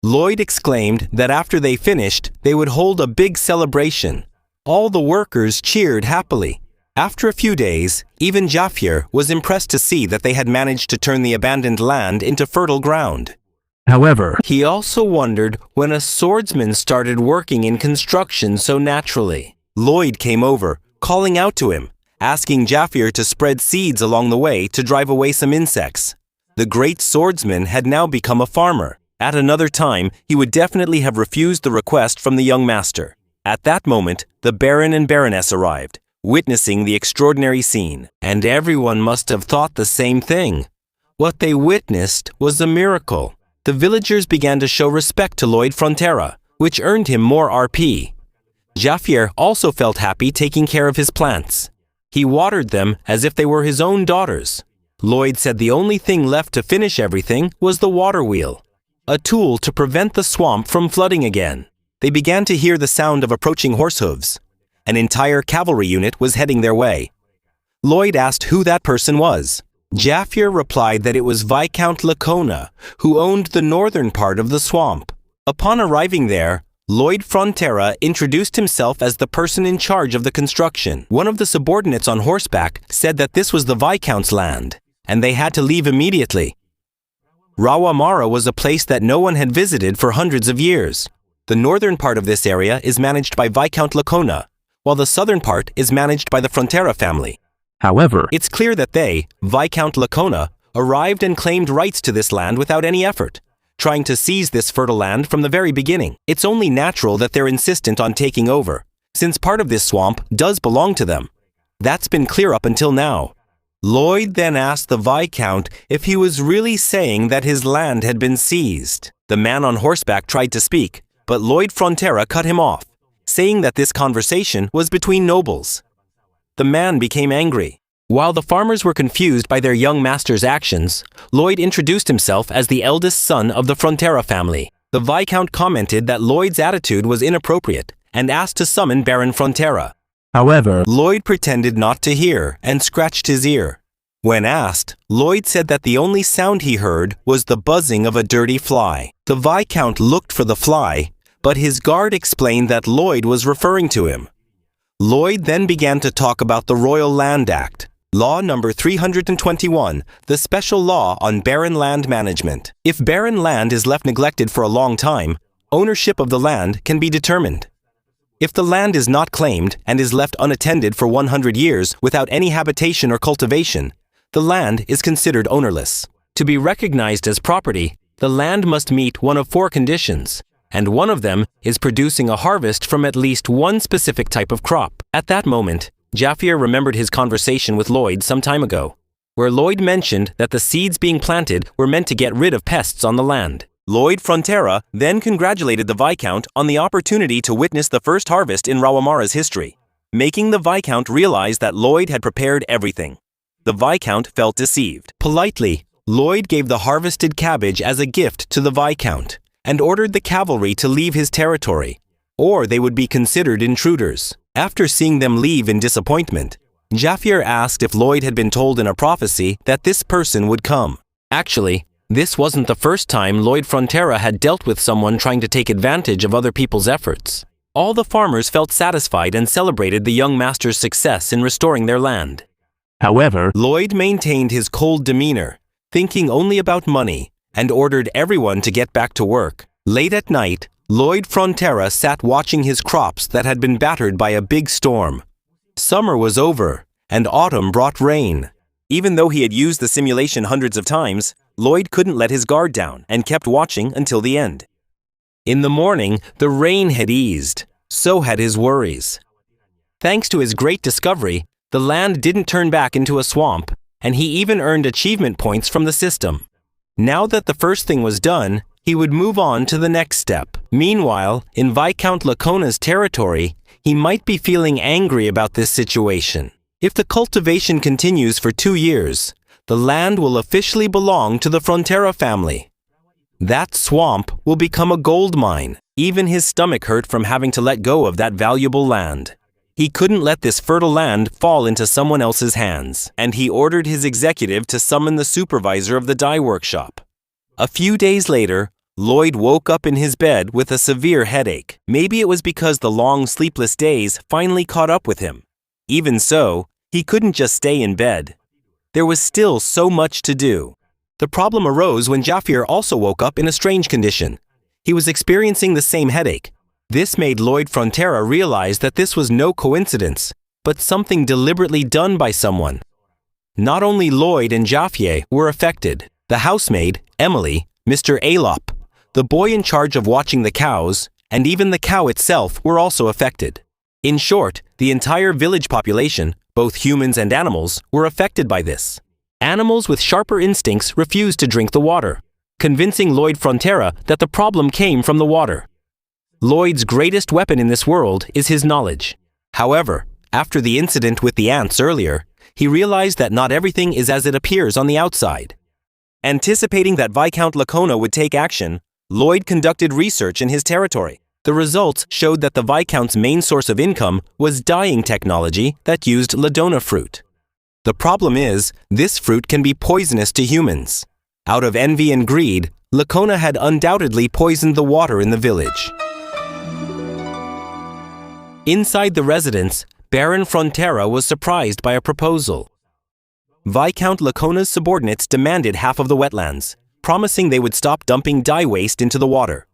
Lloyd exclaimed that after they finished, they would hold a big celebration. All the workers cheered happily. After a few days, even Jafier was impressed to see that they had managed to turn the abandoned land into fertile ground. However, He also wondered when a swordsman started working in construction so naturally. Lloyd came over, calling out to him, asking Jaffir to spread seeds along the way to drive away some insects. The great swordsman had now become a farmer. At another time, he would definitely have refused the request from the young master. At that moment, the Baron and Baroness arrived, witnessing the extraordinary scene, and everyone must have thought the same thing. What they witnessed was a miracle. The villagers began to show respect to Lloyd Frontera, which earned him more RP. Jaffir also felt happy taking care of his plants. He watered them as if they were his own daughters. Lloyd said the only thing left to finish everything was the water wheel, a tool to prevent the swamp from flooding again. They began to hear the sound of approaching horse hooves. An entire cavalry unit was heading their way. Lloyd asked who that person was. Jaffir replied that it was Viscount Lacona, who owned the northern part of the swamp. Upon arriving there, Lloyd Frontera introduced himself as the person in charge of the construction. One of the subordinates on horseback said that this was the Viscount's land, and they had to leave immediately. Rawamara was a place that no one had visited for hundreds of years. The northern part of this area is managed by Viscount Lacona, while the southern part is managed by the Frontera family. however, It's clear that they, Viscount Lacona, arrived and claimed rights to this land without any effort, trying to seize this fertile land from the very beginning. It's only natural that they're insistent on taking over, since part of this swamp does belong to them. That's been clear up until now. Lloyd then asked the Viscount if he was really saying that his land had been seized. The man on horseback tried to speak, but Lloyd Frontera cut him off, saying that this conversation was between nobles. The man became angry. While the farmers were confused by their young master's actions, Lloyd introduced himself as the eldest son of the Frontera family. The Viscount commented that Lloyd's attitude was inappropriate and asked to summon Baron Frontera. however, Lloyd pretended not to hear and scratched his ear. When asked, Lloyd said that the only sound he heard was the buzzing of a dirty fly. The Viscount looked for the fly, but his guard explained that Lloyd was referring to him. Lloyd then began to talk about the Royal Land Act, Law number 321, the special law on barren land management. If barren land is left neglected for a long time, ownership of the land can be determined. If the land is not claimed and is left unattended for 100 years without any habitation or cultivation, the land is considered ownerless. To be recognized as property, the land must meet one of 4 conditions, and one of them is producing a harvest from at least one specific type of crop. At that moment, Jaffir remembered his conversation with Lloyd some time ago, where Lloyd mentioned that the seeds being planted were meant to get rid of pests on the land. Lloyd Frontera then congratulated the Viscount on the opportunity to witness the first harvest in Rawamara's history, making the Viscount realize that Lloyd had prepared everything. The Viscount felt deceived. Politely, Lloyd gave the harvested cabbage as a gift to the Viscount and ordered the cavalry to leave his territory, or they would be considered intruders. After seeing them leave in disappointment, Jaffir asked if Lloyd had been told in a prophecy that this person would come. Actually, this wasn't the first time Lloyd Frontera had dealt with someone trying to take advantage of other people's efforts. All the farmers felt satisfied and celebrated the young master's success in restoring their land. however, Lloyd maintained his cold demeanor, thinking only about money, and ordered everyone to get back to work. Late at night, Lloyd Frontera sat watching his crops that had been battered by a big storm. Summer was over, and autumn brought rain. Even though he had used the simulation hundreds of times, Lloyd couldn't let his guard down and kept watching until the end. In the morning, the rain had eased. So had his worries. Thanks to his great discovery, the land didn't turn back into a swamp, and he even earned achievement points from the system. Now that the first thing was done, he would move on to the next step. Meanwhile, in Viscount Lacona's territory, he might be feeling angry about this situation. If the cultivation continues for 2 years, the land will officially belong to the Frontera family. That swamp will become a gold mine. Even his stomach hurt from having to let go of that valuable land. He couldn't let this fertile land fall into someone else's hands, and he ordered his executive to summon the supervisor of the dye workshop. A few days later, Lloyd woke up in his bed with a severe headache. Maybe it was because the long sleepless days finally caught up with him. Even so, he couldn't just stay in bed. There was still so much to do. The problem arose when Jaffier also woke up in a strange condition. He was experiencing the same headache. This made Lloyd Frontera realize that this was no coincidence, but something deliberately done by someone. Not only Lloyd and Jaffier were affected. The housemaid, Emily, Mr. Alop, the boy in charge of watching the cows, and even the cow itself were also affected. In short, the entire village population, both humans and animals, were affected by this. Animals with sharper instincts refused to drink the water, convincing Lloyd Frontera that the problem came from the water. Lloyd's greatest weapon in this world is his knowledge. However, after the incident with the ants earlier, he realized that not everything is as it appears on the outside. Anticipating that Viscount Lacona would take action, Lloyd conducted research in his territory. The results showed that the Viscount's main source of income was dyeing technology that used Ladona fruit. The problem is, this fruit can be poisonous to humans. Out of envy and greed, Lacona had undoubtedly poisoned the water in the village. Inside the residence, Baron Frontera was surprised by a proposal. Viscount Lacona's subordinates demanded half of the wetlands, promising they would stop dumping dye waste into the water.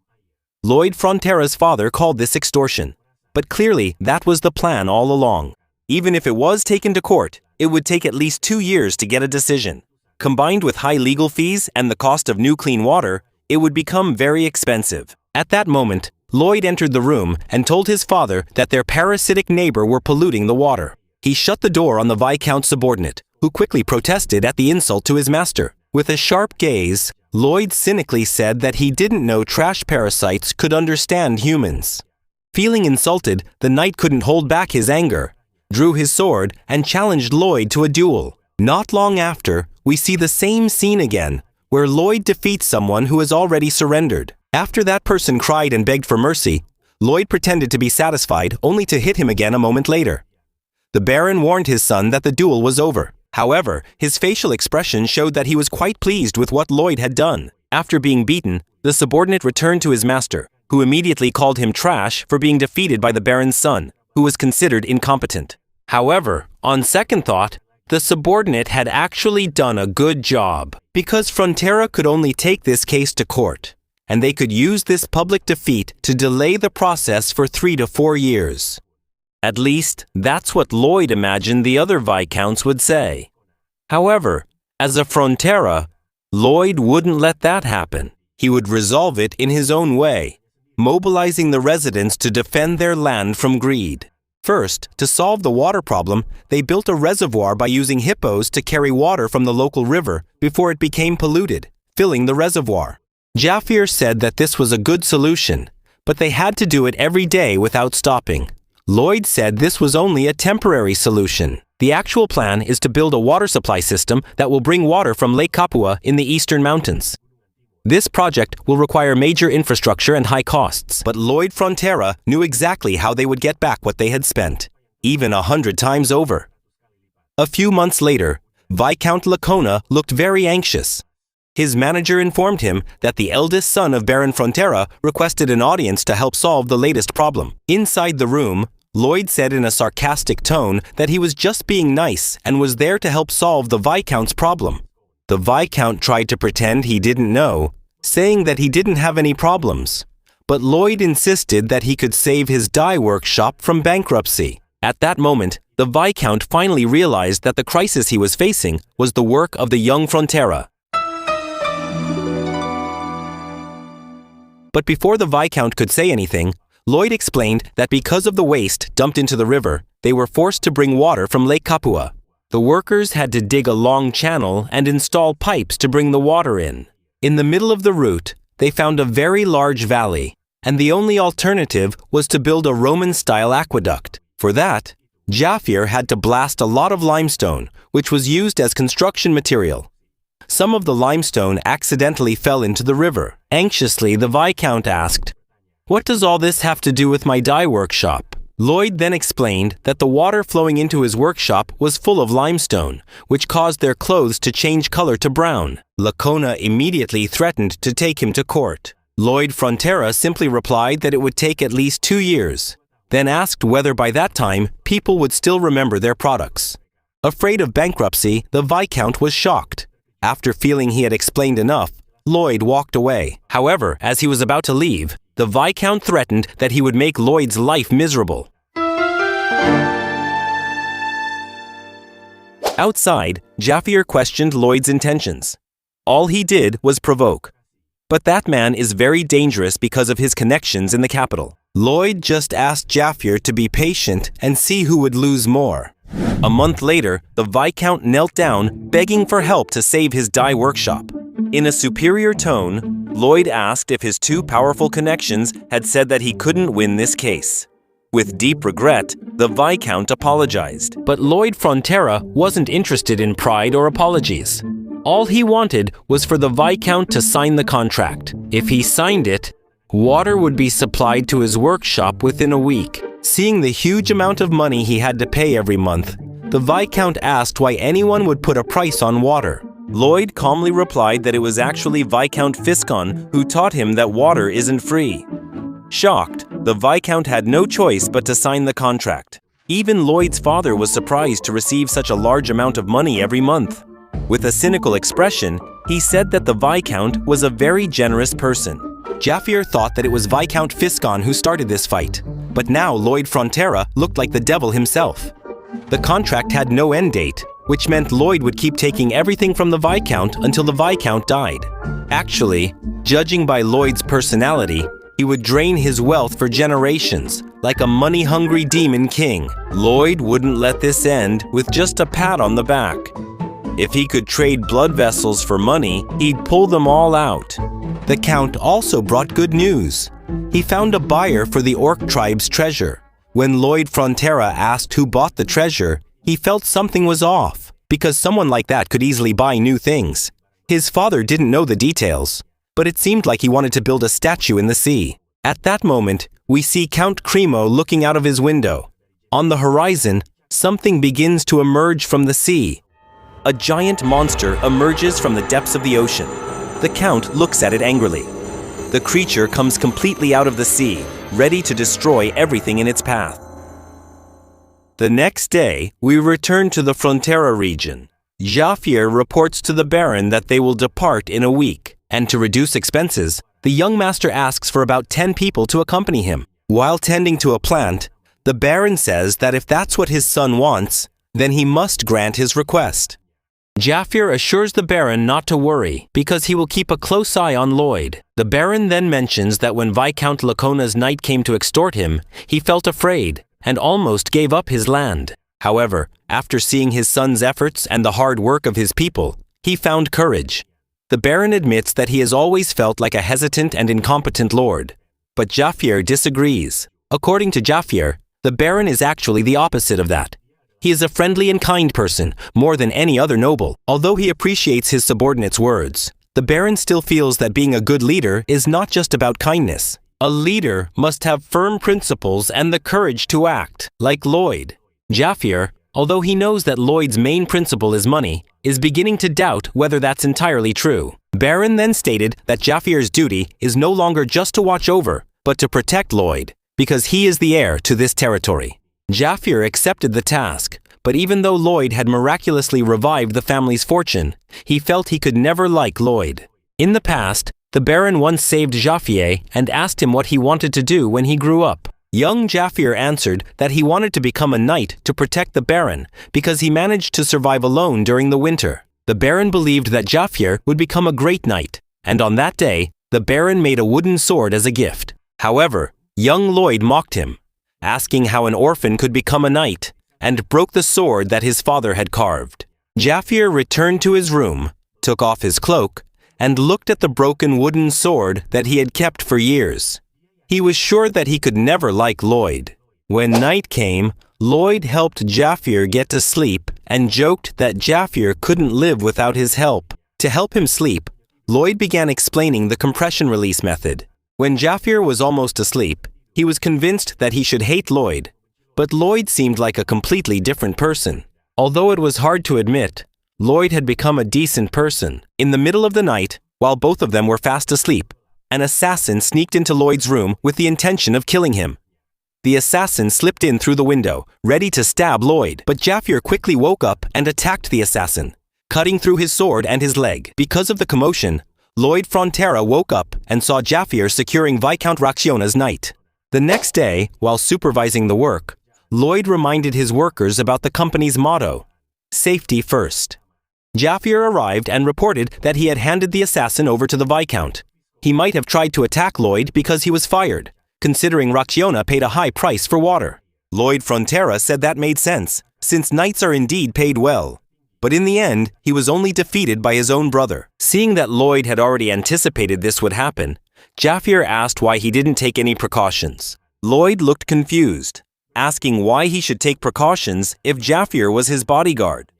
Lloyd Frontera's father called this extortion, but clearly that was the plan all along. Even if it was taken to court, it would take at least 2 years to get a decision. Combined with high legal fees and the cost of new clean water, it would become very expensive. At that moment, Lloyd entered the room and told his father that their parasitic neighbor were polluting the water. He shut the door on the Viscount's subordinate, who quickly protested at the insult to his master. With a sharp gaze, Lloyd cynically said that he didn't know trash parasites could understand humans. Feeling insulted, the knight couldn't hold back his anger, drew his sword, and challenged Lloyd to a duel. Not long after, we see the same scene again, where Lloyd defeats someone who has already surrendered. After that person cried and begged for mercy, Lloyd pretended to be satisfied only to hit him again a moment later. The Baron warned his son that the duel was over. However, his facial expression showed that he was quite pleased with what Lloyd had done. After being beaten, the subordinate returned to his master, who immediately called him trash for being defeated by the Baron's son, who was considered incompetent. However, on second thought, the subordinate had actually done a good job, because Frontera could only take this case to court, and they could use this public defeat to delay the process for 3 to 4 years. At least, that's what Lloyd imagined the other Viscounts would say. However, as a Frontera, Lloyd wouldn't let that happen. He would resolve it in his own way, mobilizing the residents to defend their land from greed. First, to solve the water problem, they built a reservoir by using hippos to carry water from the local river before it became polluted, filling the reservoir. Jaffier said that this was a good solution, but they had to do it every day without stopping. Lloyd said this was only a temporary solution. The actual plan is to build a water supply system that will bring water from Lake Kapua in the eastern mountains. This project will require major infrastructure and high costs, but Lloyd Frontera knew exactly how they would get back what they had spent, even 100 times over. A few months later, Viscount Lacona looked very anxious. His manager informed him that the eldest son of Baron Frontera requested an audience to help solve the latest problem. Inside the room, Lloyd said in a sarcastic tone that he was just being nice and was there to help solve the Viscount's problem. The Viscount tried to pretend he didn't know, saying that he didn't have any problems. But Lloyd insisted that he could save his dye workshop from bankruptcy. At that moment, the Viscount finally realized that the crisis he was facing was the work of the young Frontera. But before the Viscount could say anything, Lloyd explained that because of the waste dumped into the river, they were forced to bring water from Lake Kapua. The workers had to dig a long channel and install pipes to bring the water in. In the middle of the route, they found a very large valley, and the only alternative was to build a Roman-style aqueduct. For that, Jaffier had to blast a lot of limestone, which was used as construction material. Some of the limestone accidentally fell into the river. Anxiously, the Viscount asked, "What does all this have to do with my dye workshop?" Lloyd then explained that the water flowing into his workshop was full of limestone, which caused their clothes to change color to brown. Lacona immediately threatened to take him to court. Lloyd Frontera simply replied that it would take at least 2 years, then asked whether by that time people would still remember their products. Afraid of bankruptcy, the Viscount was shocked. After feeling he had explained enough, Lloyd walked away. However, as he was about to leave, the Viscount threatened that he would make Lloyd's life miserable. Outside, Jaffier questioned Lloyd's intentions. All he did was provoke. But that man is very dangerous because of his connections in the capital. Lloyd just asked Jaffier to be patient and see who would lose more. A month later, the Viscount knelt down, begging for help to save his dye workshop. In a superior tone, Lloyd asked if his two powerful connections had said that he couldn't win this case. With deep regret, the Viscount apologized. But Lloyd Frontera wasn't interested in pride or apologies. All he wanted was for the Viscount to sign the contract. If he signed it, water would be supplied to his workshop within a week. Seeing the huge amount of money he had to pay every month, the Viscount asked why anyone would put a price on water. Lloyd calmly replied that it was actually Viscount Viscount who taught him that water isn't free. Shocked, the Viscount had no choice but to sign the contract. Even Lloyd's father was surprised to receive such a large amount of money every month. With a cynical expression, he said that the Viscount was a very generous person. Jaffier thought that it was Viscount Viscount who started this fight, but now Lloyd Frontera looked like the devil himself. The contract had no end date, which meant Lloyd would keep taking everything from the Viscount until the Viscount died. Actually, judging by Lloyd's personality, he would drain his wealth for generations, like a money-hungry demon king. Lloyd wouldn't let this end with just a pat on the back. If he could trade blood vessels for money, he'd pull them all out. The Count also brought good news. He found a buyer for the Orc tribe's treasure. When Lloyd Frontera asked who bought the treasure, he felt something was off, because someone like that could easily buy new things. His father didn't know the details, but it seemed like he wanted to build a statue in the sea. At that moment, we see Count Cremo looking out of his window. On the horizon, something begins to emerge from the sea. A giant monster emerges from the depths of the ocean. The Count looks at it angrily. The creature comes completely out of the sea, ready to destroy everything in its path. The next day, we return to the Frontera region. Jaffier reports to the Baron that they will depart in a week, and to reduce expenses, the young master asks for about 10 people to accompany him. While tending to a plant, the Baron says that if that's what his son wants, then he must grant his request. Jaffier assures the Baron not to worry, because he will keep a close eye on Lloyd. The Baron then mentions that when Viscount Lacona's knight came to extort him, he felt afraid and almost gave up his land. However, after seeing his son's efforts and the hard work of his people, he found courage. The Baron admits that he has always felt like a hesitant and incompetent lord, but Jaffier disagrees. According to Jaffier, the Baron is actually the opposite of that. He is a friendly and kind person, more than any other noble. Although he appreciates his subordinates' words, the Baron still feels that being a good leader is not just about kindness. A leader must have firm principles and the courage to act, like Lloyd. Jaffier, although he knows that Lloyd's main principle is money, is beginning to doubt whether that's entirely true. Baron then stated that Jaffier's duty is no longer just to watch over, but to protect Lloyd, because he is the heir to this territory. Jaffier accepted the task, but even though Lloyd had miraculously revived the family's fortune, he felt he could never like Lloyd. In the past, the Baron once saved Jaffier and asked him what he wanted to do when he grew up. Young Jaffier answered that he wanted to become a knight to protect the Baron because he managed to survive alone during the winter. The Baron believed that Jaffier would become a great knight, and on that day, the Baron made a wooden sword as a gift. However, young Lloyd mocked him, asking how an orphan could become a knight, and broke the sword that his father had carved. Jaffier returned to his room, took off his cloak, and looked at the broken wooden sword that he had kept for years. He was sure that he could never like Lloyd. When night came, Lloyd helped Jaffier get to sleep and joked that Jaffier couldn't live without his help. To help him sleep, Lloyd began explaining the compression release method. When Jaffier was almost asleep, he was convinced that he should hate Lloyd, but Lloyd seemed like a completely different person. Although it was hard to admit, Lloyd had become a decent person. In the middle of the night, while both of them were fast asleep, an assassin sneaked into Lloyd's room with the intention of killing him. The assassin slipped in through the window, ready to stab Lloyd, but Jaffier quickly woke up and attacked the assassin. cutting through his sword and his leg. Because of the commotion, Lloyd Frontera woke up and saw Jaffier securing Viscount Raxiona's knight. The next day, while supervising the work, Lloyd reminded his workers about the company's motto, safety first. Jaffier arrived and reported that he had handed the assassin over to the Viscount. He might have tried to attack Lloyd because he was fired, considering Raxiona paid a high price for water. Lloyd Frontera said that made sense, since knights are indeed paid well. But in the end, he was only defeated by his own brother. Seeing that Lloyd had already anticipated this would happen, Jaffier asked why he didn't take any precautions. Lloyd looked confused, asking why he should take precautions if Jaffier was his bodyguard.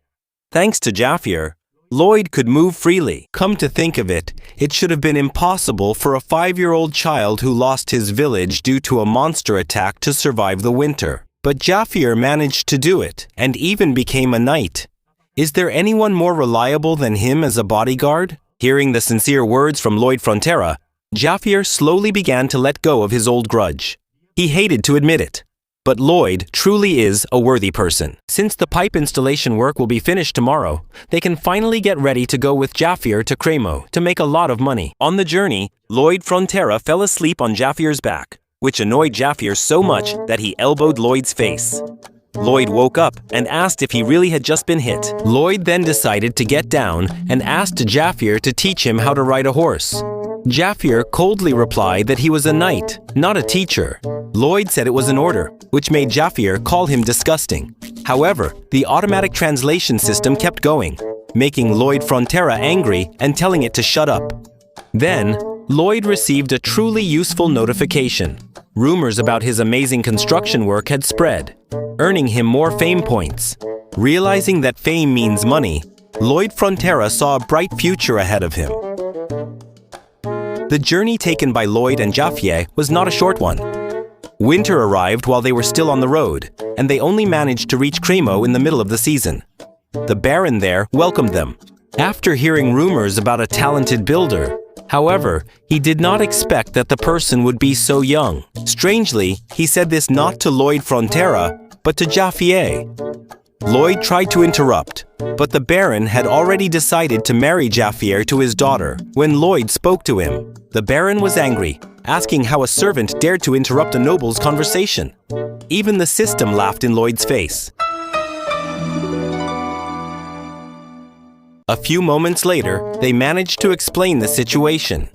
Thanks to Jaffier, Lloyd could move freely. Come to think of it, it should have been impossible for a 5-year-old child who lost his village due to a monster attack to survive the winter. But Jaffier managed to do it, and even became a knight. Is there anyone more reliable than him as a bodyguard? Hearing the sincere words from Lloyd Frontera, Jaffier slowly began to let go of his old grudge. He hated to admit it, but Lloyd truly is a worthy person. Since the pipe installation work will be finished tomorrow, they can finally get ready to go with Jaffier to Cremo to make a lot of money. On the journey, Lloyd Frontera fell asleep on Jaffier's back, which annoyed Jaffier so much that he elbowed Lloyd's face. Lloyd woke up and asked if he really had just been hit. Lloyd then decided to get down and asked Jaffier to teach him how to ride a horse. Jaffier coldly replied that he was a knight, not a teacher. Lloyd said it was an order, which made Jaffier call him disgusting. However, the automatic translation system kept going, making Lloyd Frontera angry and telling it to shut up. Then, Lloyd received a truly useful notification. Rumors about his amazing construction work had spread, earning him more fame points. Realizing that fame means money, Lloyd Frontera saw a bright future ahead of him. The journey taken by Lloyd and Jaffier was not a short one. Winter arrived while they were still on the road, and they only managed to reach Cremo in the middle of the season. The Baron there welcomed them. After hearing rumors about a talented builder, however, he did not expect that the person would be so young. Strangely, he said this not to Lloyd Frontera, but to Jaffier. Lloyd tried to interrupt, but the Baron had already decided to marry Jaffier to his daughter. When Lloyd spoke to him, the Baron was angry, asking how a servant dared to interrupt a noble's conversation. Even the system laughed in Lloyd's face. A few moments later, they managed to explain the situation.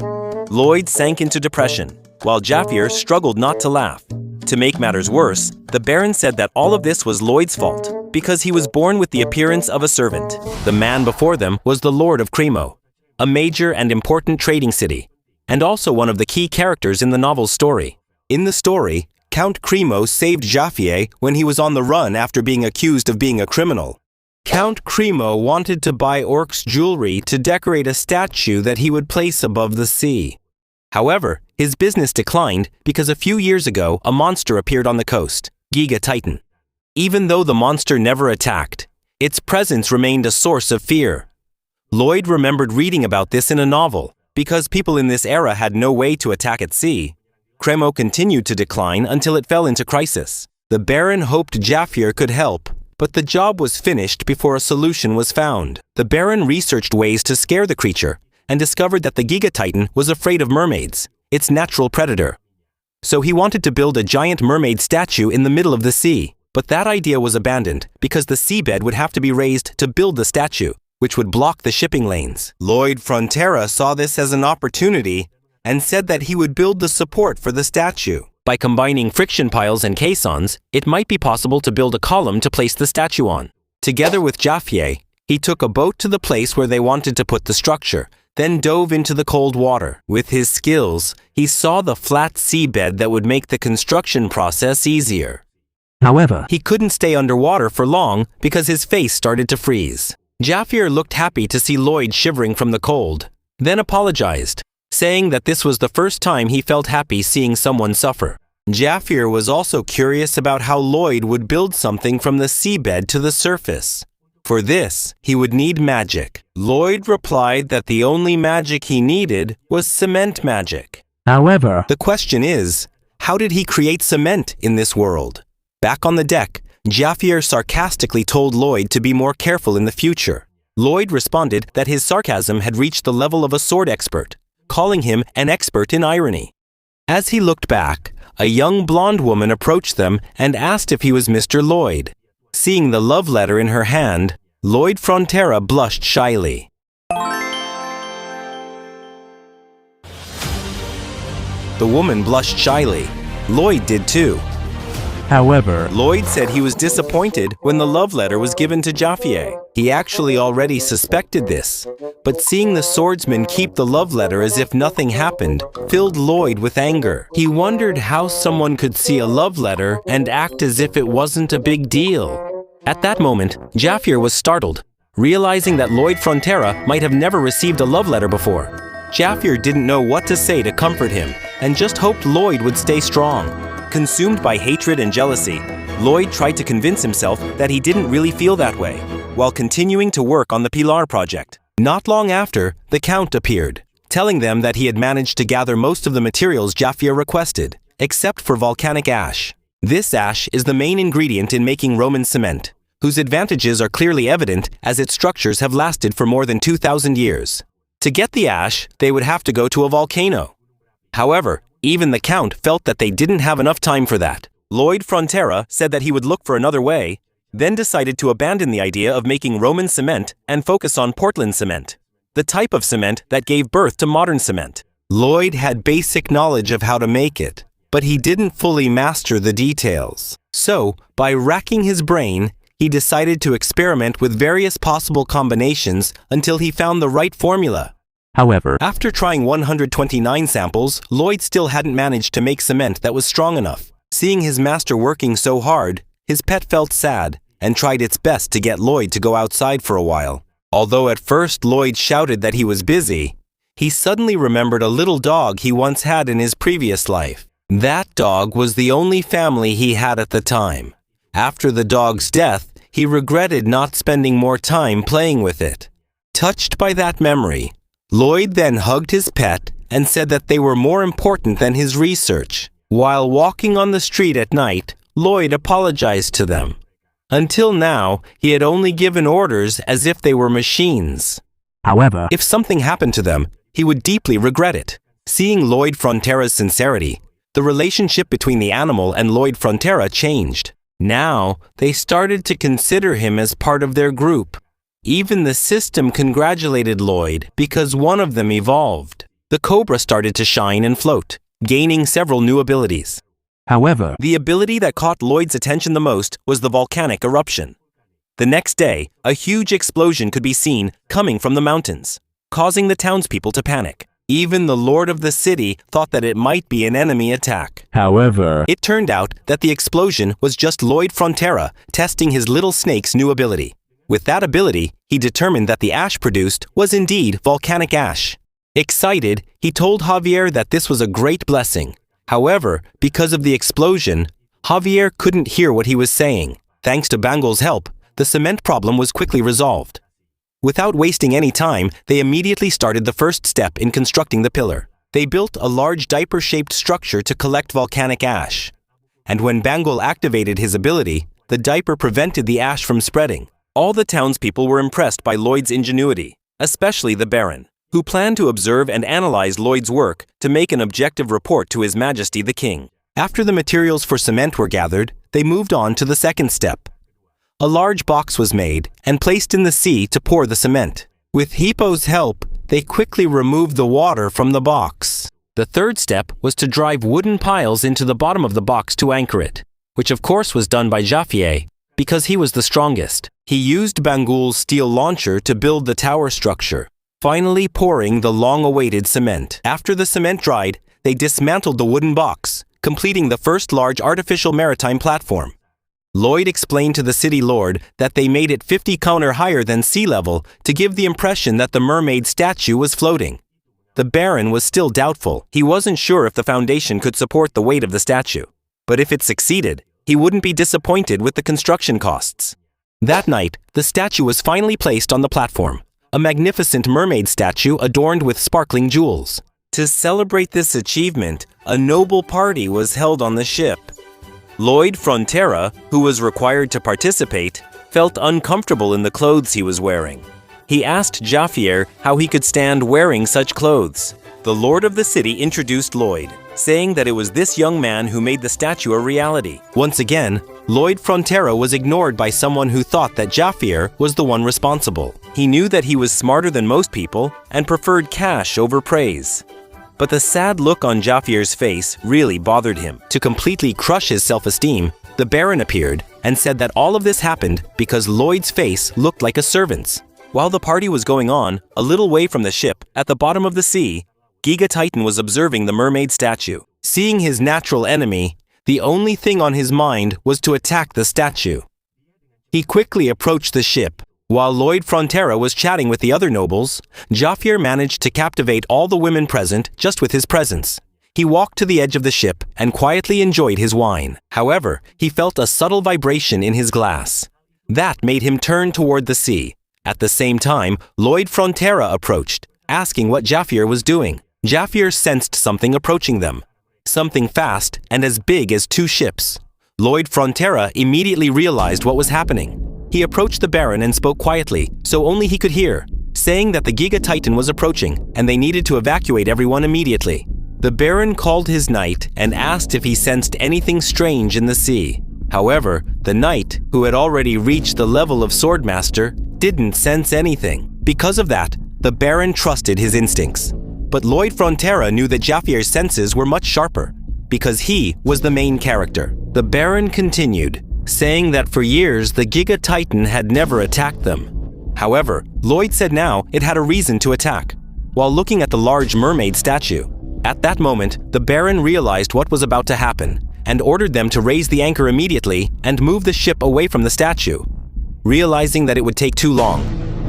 Lloyd sank into depression, while Jaffier struggled not to laugh. To make matters worse, the Baron said that all of this was Lloyd's fault, because he was born with the appearance of a servant. The man before them was the Lord of Cremo, a major and important trading city, and also one of the key characters in the novel's story. In the story, Count Cremo saved Jaffier when he was on the run after being accused of being a criminal. Count Cremo wanted to buy Orc's jewelry to decorate a statue that he would place above the sea. However, his business declined because a few years ago a monster appeared on the coast, Giga Titan. Even though the monster never attacked, its presence remained a source of fear. Lloyd remembered reading about this in a novel. Because people in this era had no way to attack at sea, Cremo continued to decline until it fell into crisis. The Baron hoped Jaffier could help, but the job was finished before a solution was found. The Baron researched ways to scare the creature and discovered that the Giga Titan was afraid of mermaids, its natural predator. So he wanted to build a giant mermaid statue in the middle of the sea. But that idea was abandoned because the seabed would have to be raised to build the statue, which would block the shipping lanes. Lloyd Frontera saw this as an opportunity and said that he would build the support for the statue. By combining friction piles and caissons, it might be possible to build a column to place the statue on. Together with Jaffier, he took a boat to the place where they wanted to put the structure, then dove into the cold water. With his skills, he saw the flat seabed that would make the construction process easier. However, He couldn't stay underwater for long because his face started to freeze. Jaffier looked happy to see Lloyd shivering from the cold, then apologized, saying that this was the first time he felt happy seeing someone suffer. Jaffier was also curious about how Lloyd would build something from the seabed to the surface. For this, he would need magic. Lloyd replied that the only magic he needed was cement magic. however, The question is, how did he create cement in this world? Back on the deck, Jaffier sarcastically told Lloyd to be more careful in the future. Lloyd responded that his sarcasm had reached the level of a sword expert, calling him an expert in irony. As he looked back, a young blonde woman approached them and asked if he was Mr. Lloyd. Seeing the love letter in her hand, Lloyd Frontera blushed shyly. The woman blushed shyly. Lloyd did too. However, Lloyd said he was disappointed when the love letter was given to Jaffier. He actually already suspected this, but seeing the swordsman keep the love letter as if nothing happened filled Lloyd with anger. He wondered how someone could see a love letter and act as if it wasn't a big deal. At that moment, Jaffier was startled, realizing that Lloyd Frontera might have never received a love letter before. Jaffier didn't know what to say to comfort him and just hoped Lloyd would stay strong. Consumed by hatred and jealousy, Lloyd tried to convince himself that he didn't really feel that way, while continuing to work on the Pilar project. Not long after, the Count appeared, telling them that he had managed to gather most of the materials Jaffier requested, except for volcanic ash. This ash is the main ingredient in making Roman cement, whose advantages are clearly evident as its structures have lasted for more than 2,000 years. To get the ash, they would have to go to a volcano. However, even the Count felt that they didn't have enough time for that. Lloyd Frontera said that he would look for another way, then decided to abandon the idea of making Roman cement and focus on Portland cement, the type of cement that gave birth to modern cement. Lloyd had basic knowledge of how to make it, but he didn't fully master the details. So, by racking his brain, he decided to experiment with various possible combinations until he found the right formula. however, After trying 129 samples, Lloyd still hadn't managed to make cement that was strong enough. Seeing his master working so hard, his pet felt sad and tried its best to get Lloyd to go outside for a while. Although at first Lloyd shouted that he was busy, he suddenly remembered a little dog he once had in his previous life. That dog was the only family he had at the time. After the dog's death, he regretted not spending more time playing with it. Touched by that memory, Lloyd then hugged his pet and said that they were more important than his research. While walking on the street at night, Lloyd apologized to them. Until now, he had only given orders as if they were machines. however, If something happened to them, he would deeply regret it. Seeing Lloyd Frontera's sincerity, the relationship between the animal and Lloyd Frontera changed. Now, they started to consider him as part of their group. Even the system congratulated Lloyd because one of them evolved. The cobra started to shine and float, gaining several new abilities. however, The ability that caught Lloyd's attention the most was the volcanic eruption. The next day, a huge explosion could be seen coming from the mountains, causing the townspeople to panic. Even the lord of the city thought that it might be an enemy attack. however, It turned out that the explosion was just Lloyd Frontera testing his little snake's new ability. With that ability, he determined that the ash produced was indeed volcanic ash. Excited, he told Javier that this was a great blessing. However, because of the explosion, Javier couldn't hear what he was saying. Thanks to Bangol's help, the cement problem was quickly resolved. Without wasting any time, they immediately started the first step in constructing the pillar. They built a large diaper-shaped structure to collect volcanic ash. And when Bangol activated his ability, the diaper prevented the ash from spreading. All the townspeople were impressed by Lloyd's ingenuity, especially the Baron, who planned to observe and analyze Lloyd's work to make an objective report to His Majesty the King. After the materials for cement were gathered, they moved on to the second step. A large box was made and placed in the sea to pour the cement. With Hippo's help, they quickly removed the water from the box. The third step was to drive wooden piles into the bottom of the box to anchor it, which of course was done by Jaffier, because he was the strongest. He used Bangol's steel launcher to build the tower structure, finally pouring the long-awaited cement. After the cement dried, they dismantled the wooden box, completing the first large artificial maritime platform. Lloyd explained to the city lord that they made it 50 km higher than sea level to give the impression that the mermaid statue was floating. The Baron was still doubtful. He wasn't sure if the foundation could support the weight of the statue. But if it succeeded, he wouldn't be disappointed with the construction costs. That night, the statue was finally placed on the platform, a magnificent mermaid statue adorned with sparkling jewels. To celebrate this achievement, a noble party was held on the ship. Lloyd Frontera, who was required to participate, felt uncomfortable in the clothes he was wearing. He asked Jafier how he could stand wearing such clothes. The lord of the city introduced Lloyd, saying that it was this young man who made the statue a reality. Once again, Lloyd Frontera was ignored by someone who thought that Jafier was the one responsible. He knew that he was smarter than most people and preferred cash over praise. But the sad look on Jafier's face really bothered him. To completely crush his self-esteem, the Baron appeared and said that all of this happened because Lloyd's face looked like a servant's. While the party was going on, a little way from the ship, at the bottom of the sea, Giga Titan was observing the mermaid statue. Seeing his natural enemy, the only thing on his mind was to attack the statue. He quickly approached the ship. While Lloyd Frontera was chatting with the other nobles, Jafier managed to captivate all the women present just with his presence. He walked to the edge of the ship and quietly enjoyed his wine. However, he felt a subtle vibration in his glass. That made him turn toward the sea. At the same time, Lloyd Frontera approached, asking what Jafier was doing. Jafier sensed something approaching them. Something fast and as big as 2 ships. Lloyd Frontera immediately realized what was happening. He approached the Baron and spoke quietly, so only he could hear, saying that the Giga Titan was approaching and they needed to evacuate everyone immediately. The Baron called his knight and asked if he sensed anything strange in the sea. However, the knight, who had already reached the level of Swordmaster, didn't sense anything. Because of that, the Baron trusted his instincts. But Lloyd Frontera knew that Jafier's senses were much sharper, because he was the main character. The Baron continued, saying that for years the Giga Titan had never attacked them. However, Lloyd said now it had a reason to attack. While looking at the large mermaid statue, at that moment the Baron realized what was about to happen and ordered them to raise the anchor immediately and move the ship away from the statue. Realizing that it would take too long,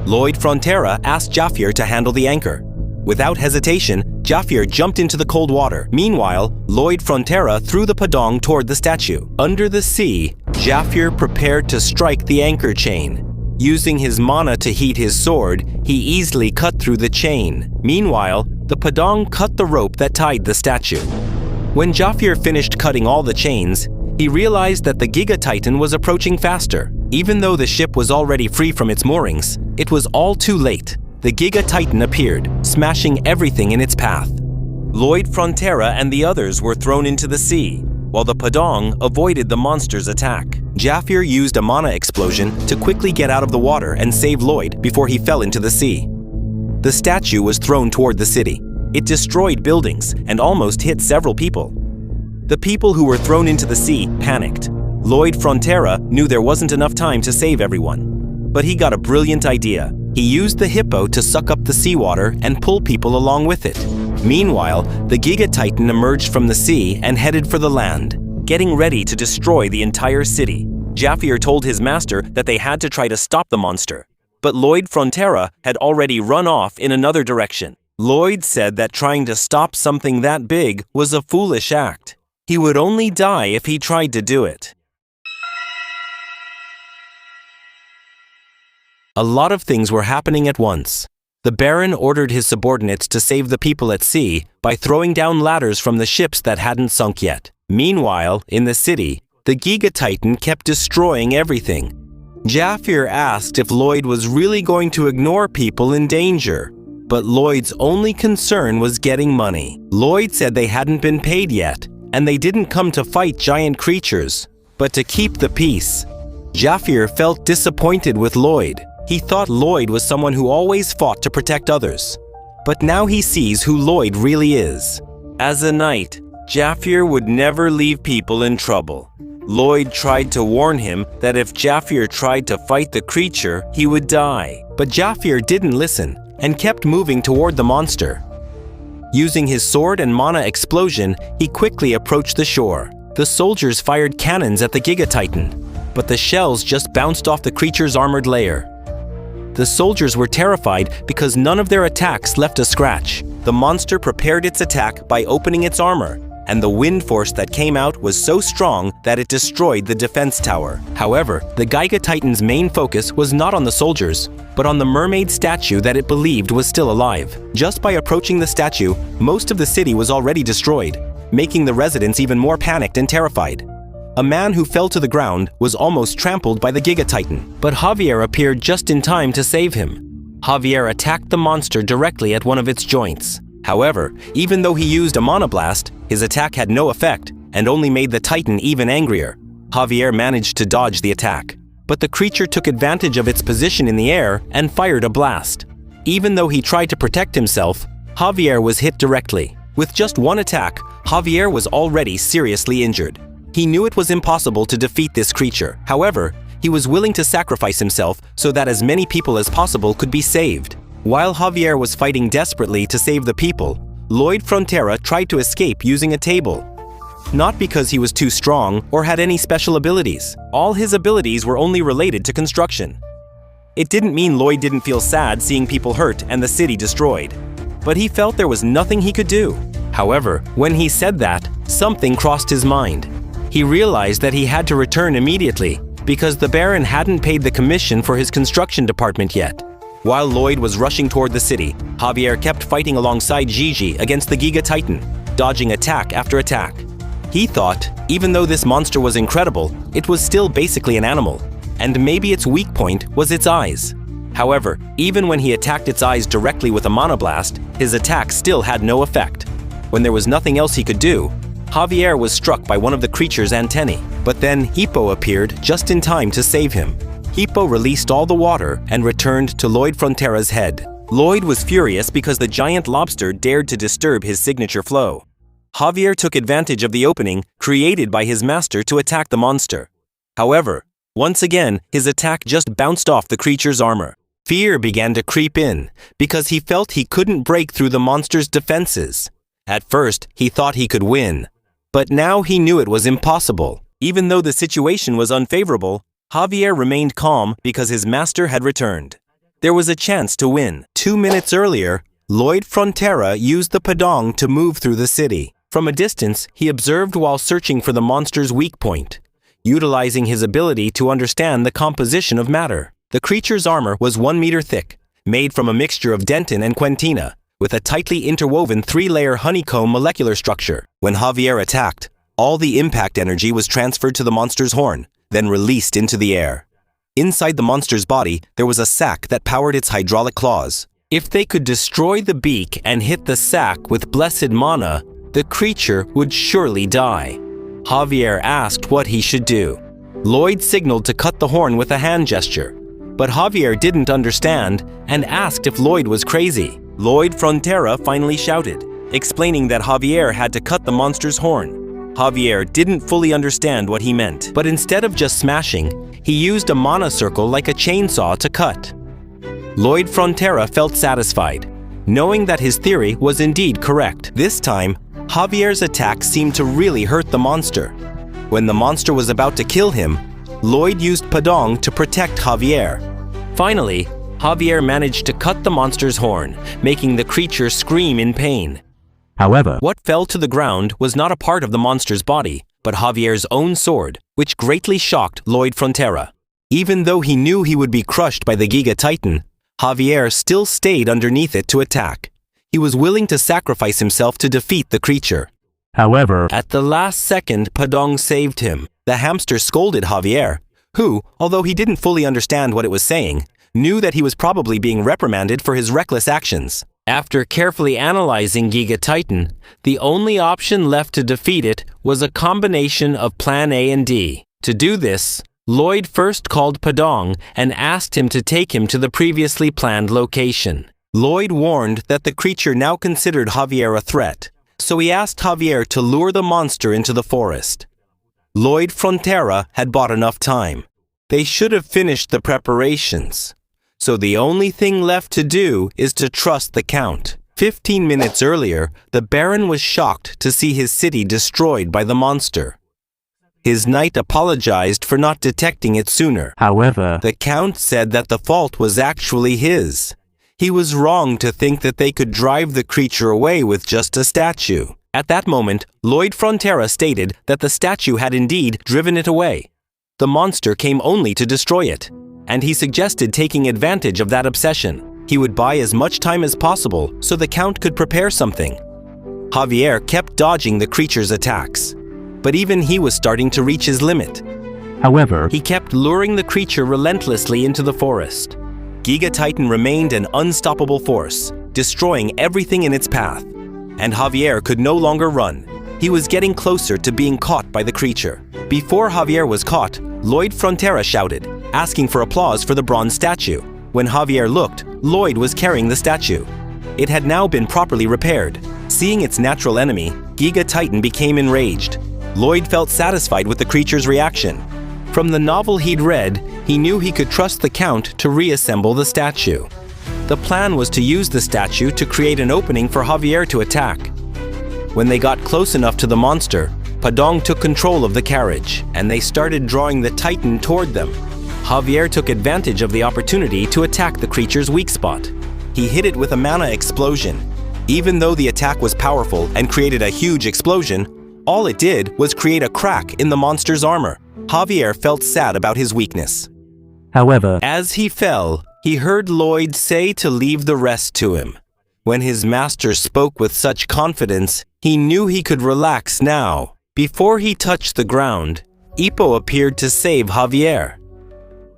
Lloyd Frontera asked Jafier to handle the anchor. Without hesitation, Jafier jumped into the cold water. Meanwhile, Lloyd Frontera threw the padong toward the statue. Under the sea, Jafier prepared to strike the anchor chain. Using his mana to heat his sword, he easily cut through the chain. Meanwhile, the padong cut the rope that tied the statue. When Jafier finished cutting all the chains, he realized that the Giga Titan was approaching faster. Even though the ship was already free from its moorings, it was all too late. The Giga Titan appeared, smashing everything in its path. Lloyd Frontera and the others were thrown into the sea, while the padong avoided the monster's attack. Jafier used a mana explosion to quickly get out of the water and save Lloyd before he fell into the sea. The statue was thrown toward the city. It destroyed buildings and almost hit several people. The people who were thrown into the sea panicked. Lloyd Frontera knew there wasn't enough time to save everyone. But he got a brilliant idea. He used the hippo to suck up the seawater and pull people along with it. Meanwhile, the Giga Titan emerged from the sea and headed for the land, getting ready to destroy the entire city. Jafier told his master that they had to try to stop the monster, but Lloyd Frontera had already run off in another direction. Lloyd said that trying to stop something that big was a foolish act. He would only die if he tried to do it. A lot of things were happening at once. The Baron ordered his subordinates to save the people at sea by throwing down ladders from the ships that hadn't sunk yet. Meanwhile, in the city, the Giga Titan kept destroying everything. Jafier asked if Lloyd was really going to ignore people in danger, but Lloyd's only concern was getting money. Lloyd said they hadn't been paid yet, and they didn't come to fight giant creatures, but to keep the peace. Jafier felt disappointed with Lloyd. He thought Lloyd was someone who always fought to protect others. But now he sees who Lloyd really is. As a knight, Jafier would never leave people in trouble. Lloyd tried to warn him that if Jafier tried to fight the creature, he would die. But Jafier didn't listen and kept moving toward the monster. Using his sword and mana explosion, he quickly approached the shore. The soldiers fired cannons at the Giga Titan, but the shells just bounced off the creature's armored layer. The soldiers were terrified because none of their attacks left a scratch. The monster prepared its attack by opening its armor, and the wind force that came out was so strong that it destroyed the defense tower. However, the Giga Titan's main focus was not on the soldiers, but on the mermaid statue that it believed was still alive. Just by approaching the statue, most of the city was already destroyed, making the residents even more panicked and terrified. A man who fell to the ground was almost trampled by the Giga Titan, but Javier appeared just in time to save him. Javier attacked the monster directly at one of its joints. However, even though he used a mana blast, his attack had no effect and only made the Titan even angrier. Javier managed to dodge the attack, but the creature took advantage of its position in the air and fired a blast. Even though he tried to protect himself, Javier was hit directly. With just one attack, Javier was already seriously injured. He knew it was impossible to defeat this creature. However, he was willing to sacrifice himself so that as many people as possible could be saved. While Javier was fighting desperately to save the people, Lloyd Frontera tried to escape using a table. Not because he was too strong or had any special abilities. All his abilities were only related to construction. It didn't mean Lloyd didn't feel sad seeing people hurt and the city destroyed, but he felt there was nothing he could do. However, when he said that, something crossed his mind. He realized that he had to return immediately because the Baron hadn't paid the commission for his construction department yet. While Lloyd was rushing toward the city, Javier kept fighting alongside Giga against the Giga Titan, dodging attack after attack. He thought, even though this monster was incredible, it was still basically an animal, and maybe its weak point was its eyes. However, even when he attacked its eyes directly with a mana blast, his attack still had no effect. When there was nothing else he could do, Javier was struck by one of the creature's antennae, but then Hippo appeared just in time to save him. Hippo released all the water and returned to Lloyd Frontera's head. Lloyd was furious because the giant lobster dared to disturb his signature flow. Javier took advantage of the opening created by his master to attack the monster. However, once again, his attack just bounced off the creature's armor. Fear began to creep in because he felt he couldn't break through the monster's defenses. At first, he thought he could win, but now he knew it was impossible. Even though the situation was unfavorable, Javier remained calm because his master had returned. There was a chance to win. 2 minutes earlier, Lloyd Frontera used the Padong to move through the city. From a distance, he observed while searching for the monster's weak point, utilizing his ability to understand the composition of matter. The creature's armor was 1 meter thick, made from a mixture of dentin and quentina, with a tightly interwoven 3-layer honeycomb molecular structure. When Javier attacked, all the impact energy was transferred to the monster's horn, then released into the air. Inside the monster's body, there was a sac that powered its hydraulic claws. If they could destroy the beak and hit the sac with blessed mana, the creature would surely die. Javier asked what he should do. Lloyd signaled to cut the horn with a hand gesture, but Javier didn't understand and asked if Lloyd was crazy. Lloyd Frontera finally shouted, explaining that Javier had to cut the monster's horn. Javier didn't fully understand what he meant, but instead of just smashing, he used a mana circle like a chainsaw to cut. Lloyd Frontera felt satisfied, knowing that his theory was indeed correct. This time, Javier's attack seemed to really hurt the monster. When the monster was about to kill him, Lloyd used Padong to protect Javier. Finally, Javier managed to cut the monster's horn, making the creature scream in pain. However, What fell to the ground was not a part of the monster's body, but Javier's own sword, which greatly shocked Lloyd Frontera. Even though he knew he would be crushed by the Giga Titan, Javier still stayed underneath it to attack. He was willing to sacrifice himself to defeat the creature. however, At the last second, Padong saved him. The hamster scolded Javier, who, although he didn't fully understand what it was saying, knew that he was probably being reprimanded for his reckless actions. After carefully analyzing Giga Titan, the only option left to defeat it was a combination of Plan A and D. To do this, Lloyd first called Padong and asked him to take him to the previously planned location. Lloyd warned that the creature now considered Javier a threat, so he asked Javier to lure the monster into the forest. Lloyd Frontera had bought enough time. They should have finished the preparations. So the only thing left to do is to trust the Count. 15 minutes earlier, the Baron was shocked to see his city destroyed by the monster. His knight apologized for not detecting it sooner. however, The Count said that the fault was actually his. He was wrong to think that they could drive the creature away with just a statue. At that moment, Lloyd Frontera stated that the statue had indeed driven it away. The monster came only to destroy it, and he suggested taking advantage of that obsession. He would buy as much time as possible so the Count could prepare something. Javier kept dodging the creature's attacks, but even he was starting to reach his limit. however, He kept luring the creature relentlessly into the forest. Giga Titan remained an unstoppable force, destroying everything in its path. And Javier could no longer run. He was getting closer to being caught by the creature. Before Javier was caught, Lloyd Frontera shouted, asking for applause for the bronze statue. When Javier looked, Lloyd was carrying the statue. It had now been properly repaired. Seeing its natural enemy, Giga Titan became enraged. Lloyd felt satisfied with the creature's reaction. From the novel he'd read, he knew he could trust the Count to reassemble the statue. The plan was to use the statue to create an opening for Javier to attack. When they got close enough to the monster, Padong took control of the carriage, and they started drawing the Titan toward them. Javier took advantage of the opportunity to attack the creature's weak spot. He hit it with a mana explosion. Even though the attack was powerful and created a huge explosion, all it did was create a crack in the monster's armor. Javier felt sad about his weakness. However, As he fell, he heard Lloyd say to leave the rest to him. When his master spoke with such confidence, he knew he could relax now. Before he touched the ground, Ipo appeared to save Javier.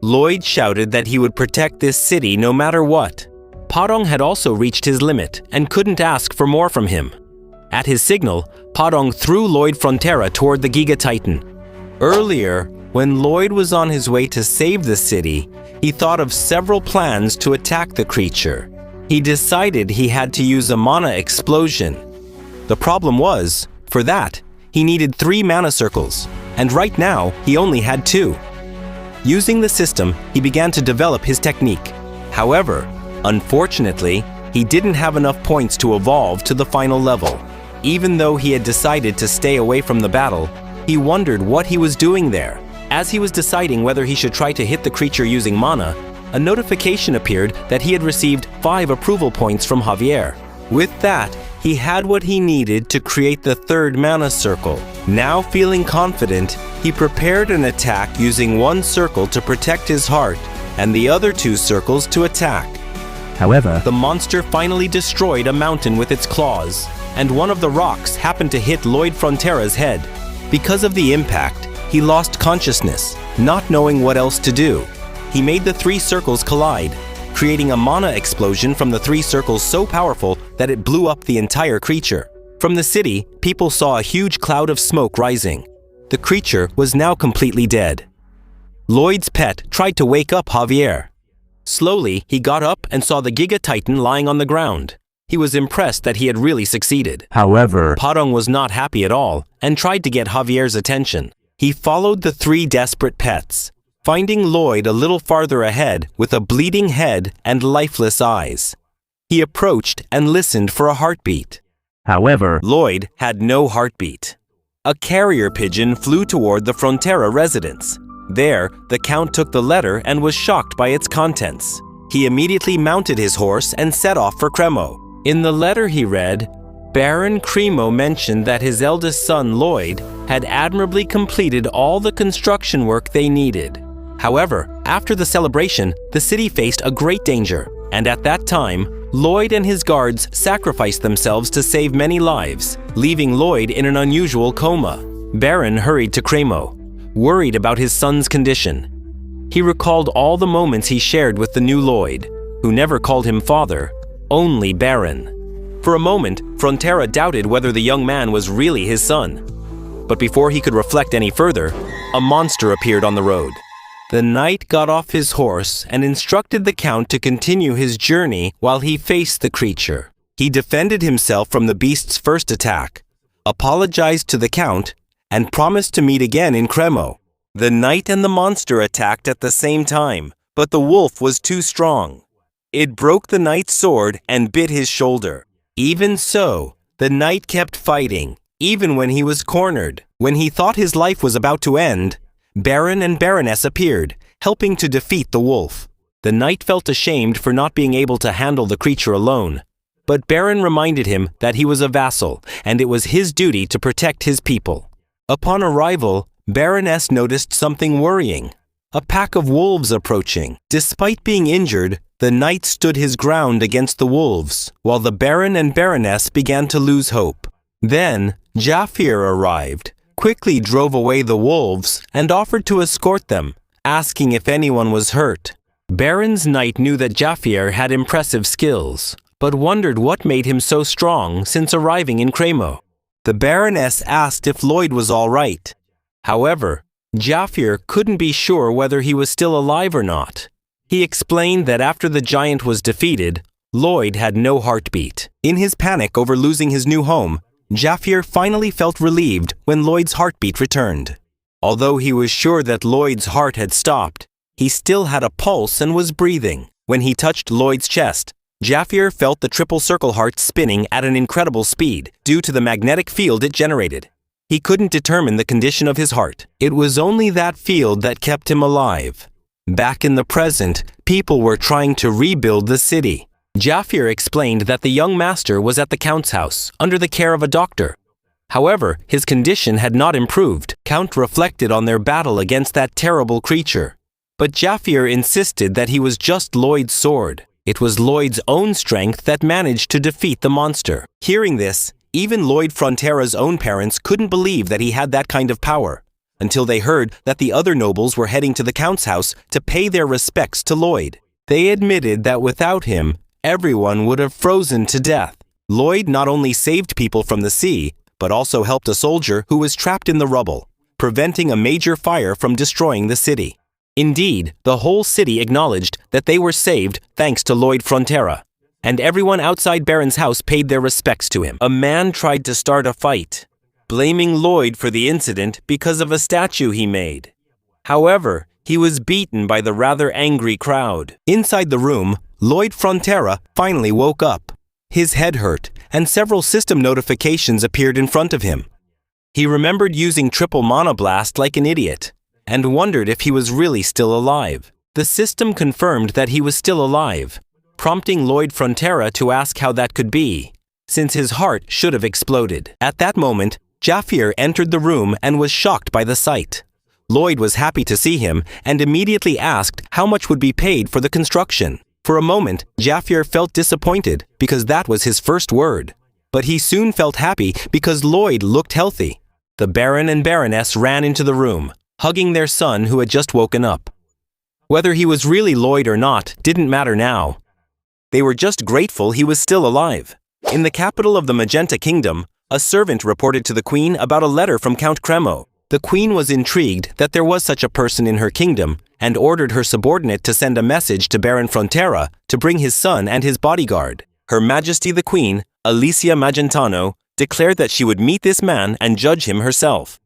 Lloyd shouted that he would protect this city no matter what. Padong had also reached his limit and couldn't ask for more from him. At his signal, Padong threw Lloyd Frontera toward the Giga Titan. Earlier, when Lloyd was on his way to save the city, he thought of several plans to attack the creature. He decided he had to use a mana explosion. The problem was, for that, he needed 3 mana circles, and right now he only had 2. Using the system, he began to develop his technique. However, unfortunately, he didn't have enough points to evolve to the final level. Even though he had decided to stay away from the battle, he wondered what he was doing there. As he was deciding whether he should try to hit the creature using mana, a notification appeared that he had received 5 approval points from Javier. With that, he had what he needed to create the 3rd mana circle. Now feeling confident, he prepared an attack using 1 circle to protect his heart and the other 2 circles to attack. however, The monster finally destroyed a mountain with its claws, and one of the rocks happened to hit Lloyd Frontera's head. Because of the impact, he lost consciousness, not knowing what else to do. He made the 3 circles collide, creating a mana explosion from the 3 circles so powerful that it blew up the entire creature. From the city, people saw a huge cloud of smoke rising. The creature was now completely dead. Lloyd's pet tried to wake up Javier. Slowly, he got up and saw the Giga Titan lying on the ground. He was impressed that he had really succeeded. however, Padong was not happy at all and tried to get Javier's attention. He followed the 3 desperate pets, finding Lloyd a little farther ahead with a bleeding head and lifeless eyes. He approached and listened for a heartbeat. however, Lloyd had no heartbeat. A carrier pigeon flew toward the Frontera residence. There, the Count took the letter and was shocked by its contents. He immediately mounted his horse and set off for Cremo. In the letter he read, Baron Cremo mentioned that his eldest son, Lloyd, had admirably completed all the construction work they needed. However, after the celebration, the city faced a great danger, and at that time, Lloyd and his guards sacrificed themselves to save many lives, leaving Lloyd in an unusual coma. Baron hurried to Cremo, worried about his son's condition. He recalled all the moments he shared with the new Lloyd, who never called him father, only Baron. For a moment, Frontera doubted whether the young man was really his son. But before he could reflect any further, a monster appeared on the road. The knight got off his horse and instructed the Count to continue his journey while he faced the creature. He defended himself from the beast's first attack, apologized to the Count, and promised to meet again in Cremo. The knight and the monster attacked at the same time, but the wolf was too strong. It broke the knight's sword and bit his shoulder. Even so, the knight kept fighting, even when he was cornered. When he thought his life was about to end, Baron and Baroness appeared, helping to defeat the wolf. The knight felt ashamed for not being able to handle the creature alone, but Baron reminded him that he was a vassal, and it was his duty to protect his people. Upon arrival, Baroness noticed something worrying. A pack of wolves approaching. Despite being injured, the knight stood his ground against the wolves, while the Baron and Baroness began to lose hope. Then, Jafir arrived, quickly drove away the wolves, and offered to escort them, asking if anyone was hurt. Baron's knight knew that Jaffier had impressive skills, but wondered what made him so strong since arriving in Cremo. The Baroness asked if Lloyd was all right. However, Jaffier couldn't be sure whether he was still alive or not. He explained that after the giant was defeated, Lloyd had no heartbeat. In his panic over losing his new home, Jaffier finally felt relieved when Lloyd's heartbeat returned. Although he was sure that Lloyd's heart had stopped, he still had a pulse and was breathing. When he touched Lloyd's chest, Jaffier felt the triple circle heart spinning at an incredible speed due to the magnetic field it generated. He couldn't determine the condition of his heart. It was only that field that kept him alive. Back in the present, people were trying to rebuild the city. Jaffier explained that the young master was at the Count's house, under the care of a doctor. However, his condition had not improved. Count reflected on their battle against that terrible creature. But Jaffier insisted that he was just Lloyd's sword. It was Lloyd's own strength that managed to defeat the monster. Hearing this, even Lloyd Frontera's own parents couldn't believe that he had that kind of power, until they heard that the other nobles were heading to the Count's house to pay their respects to Lloyd. They admitted that without him, everyone would have frozen to death. Lloyd not only saved people from the sea, but also helped a soldier who was trapped in the rubble, preventing a major fire from destroying the city. Indeed, the whole city acknowledged that they were saved thanks to Lloyd Frontera, and everyone outside Baron's house paid their respects to him. A man tried to start a fight, blaming Lloyd for the incident because of a statue he made. However, he was beaten by the rather angry crowd. Inside the room, Lloyd Frontera finally woke up. His head hurt, and several system notifications appeared in front of him. He remembered using triple mana blast like an idiot, and wondered if he was really still alive. The system confirmed that he was still alive, prompting Lloyd Frontera to ask how that could be, since his heart should have exploded. At that moment, Jaffier entered the room and was shocked by the sight. Lloyd was happy to see him and immediately asked how much would be paid for the construction. For a moment, Jaffier felt disappointed because that was his first word. But he soon felt happy because Lloyd looked healthy. The Baron and Baroness ran into the room, hugging their son who had just woken up. Whether he was really Lloyd or not didn't matter now. They were just grateful he was still alive. In the capital of the Magenta Kingdom, a servant reported to the Queen about a letter from Count Cremo. The Queen was intrigued that there was such a person in her kingdom and ordered her subordinate to send a message to Baron Frontera to bring his son and his bodyguard. Her Majesty the Queen, Alicia Magentano, declared that she would meet this man and judge him herself.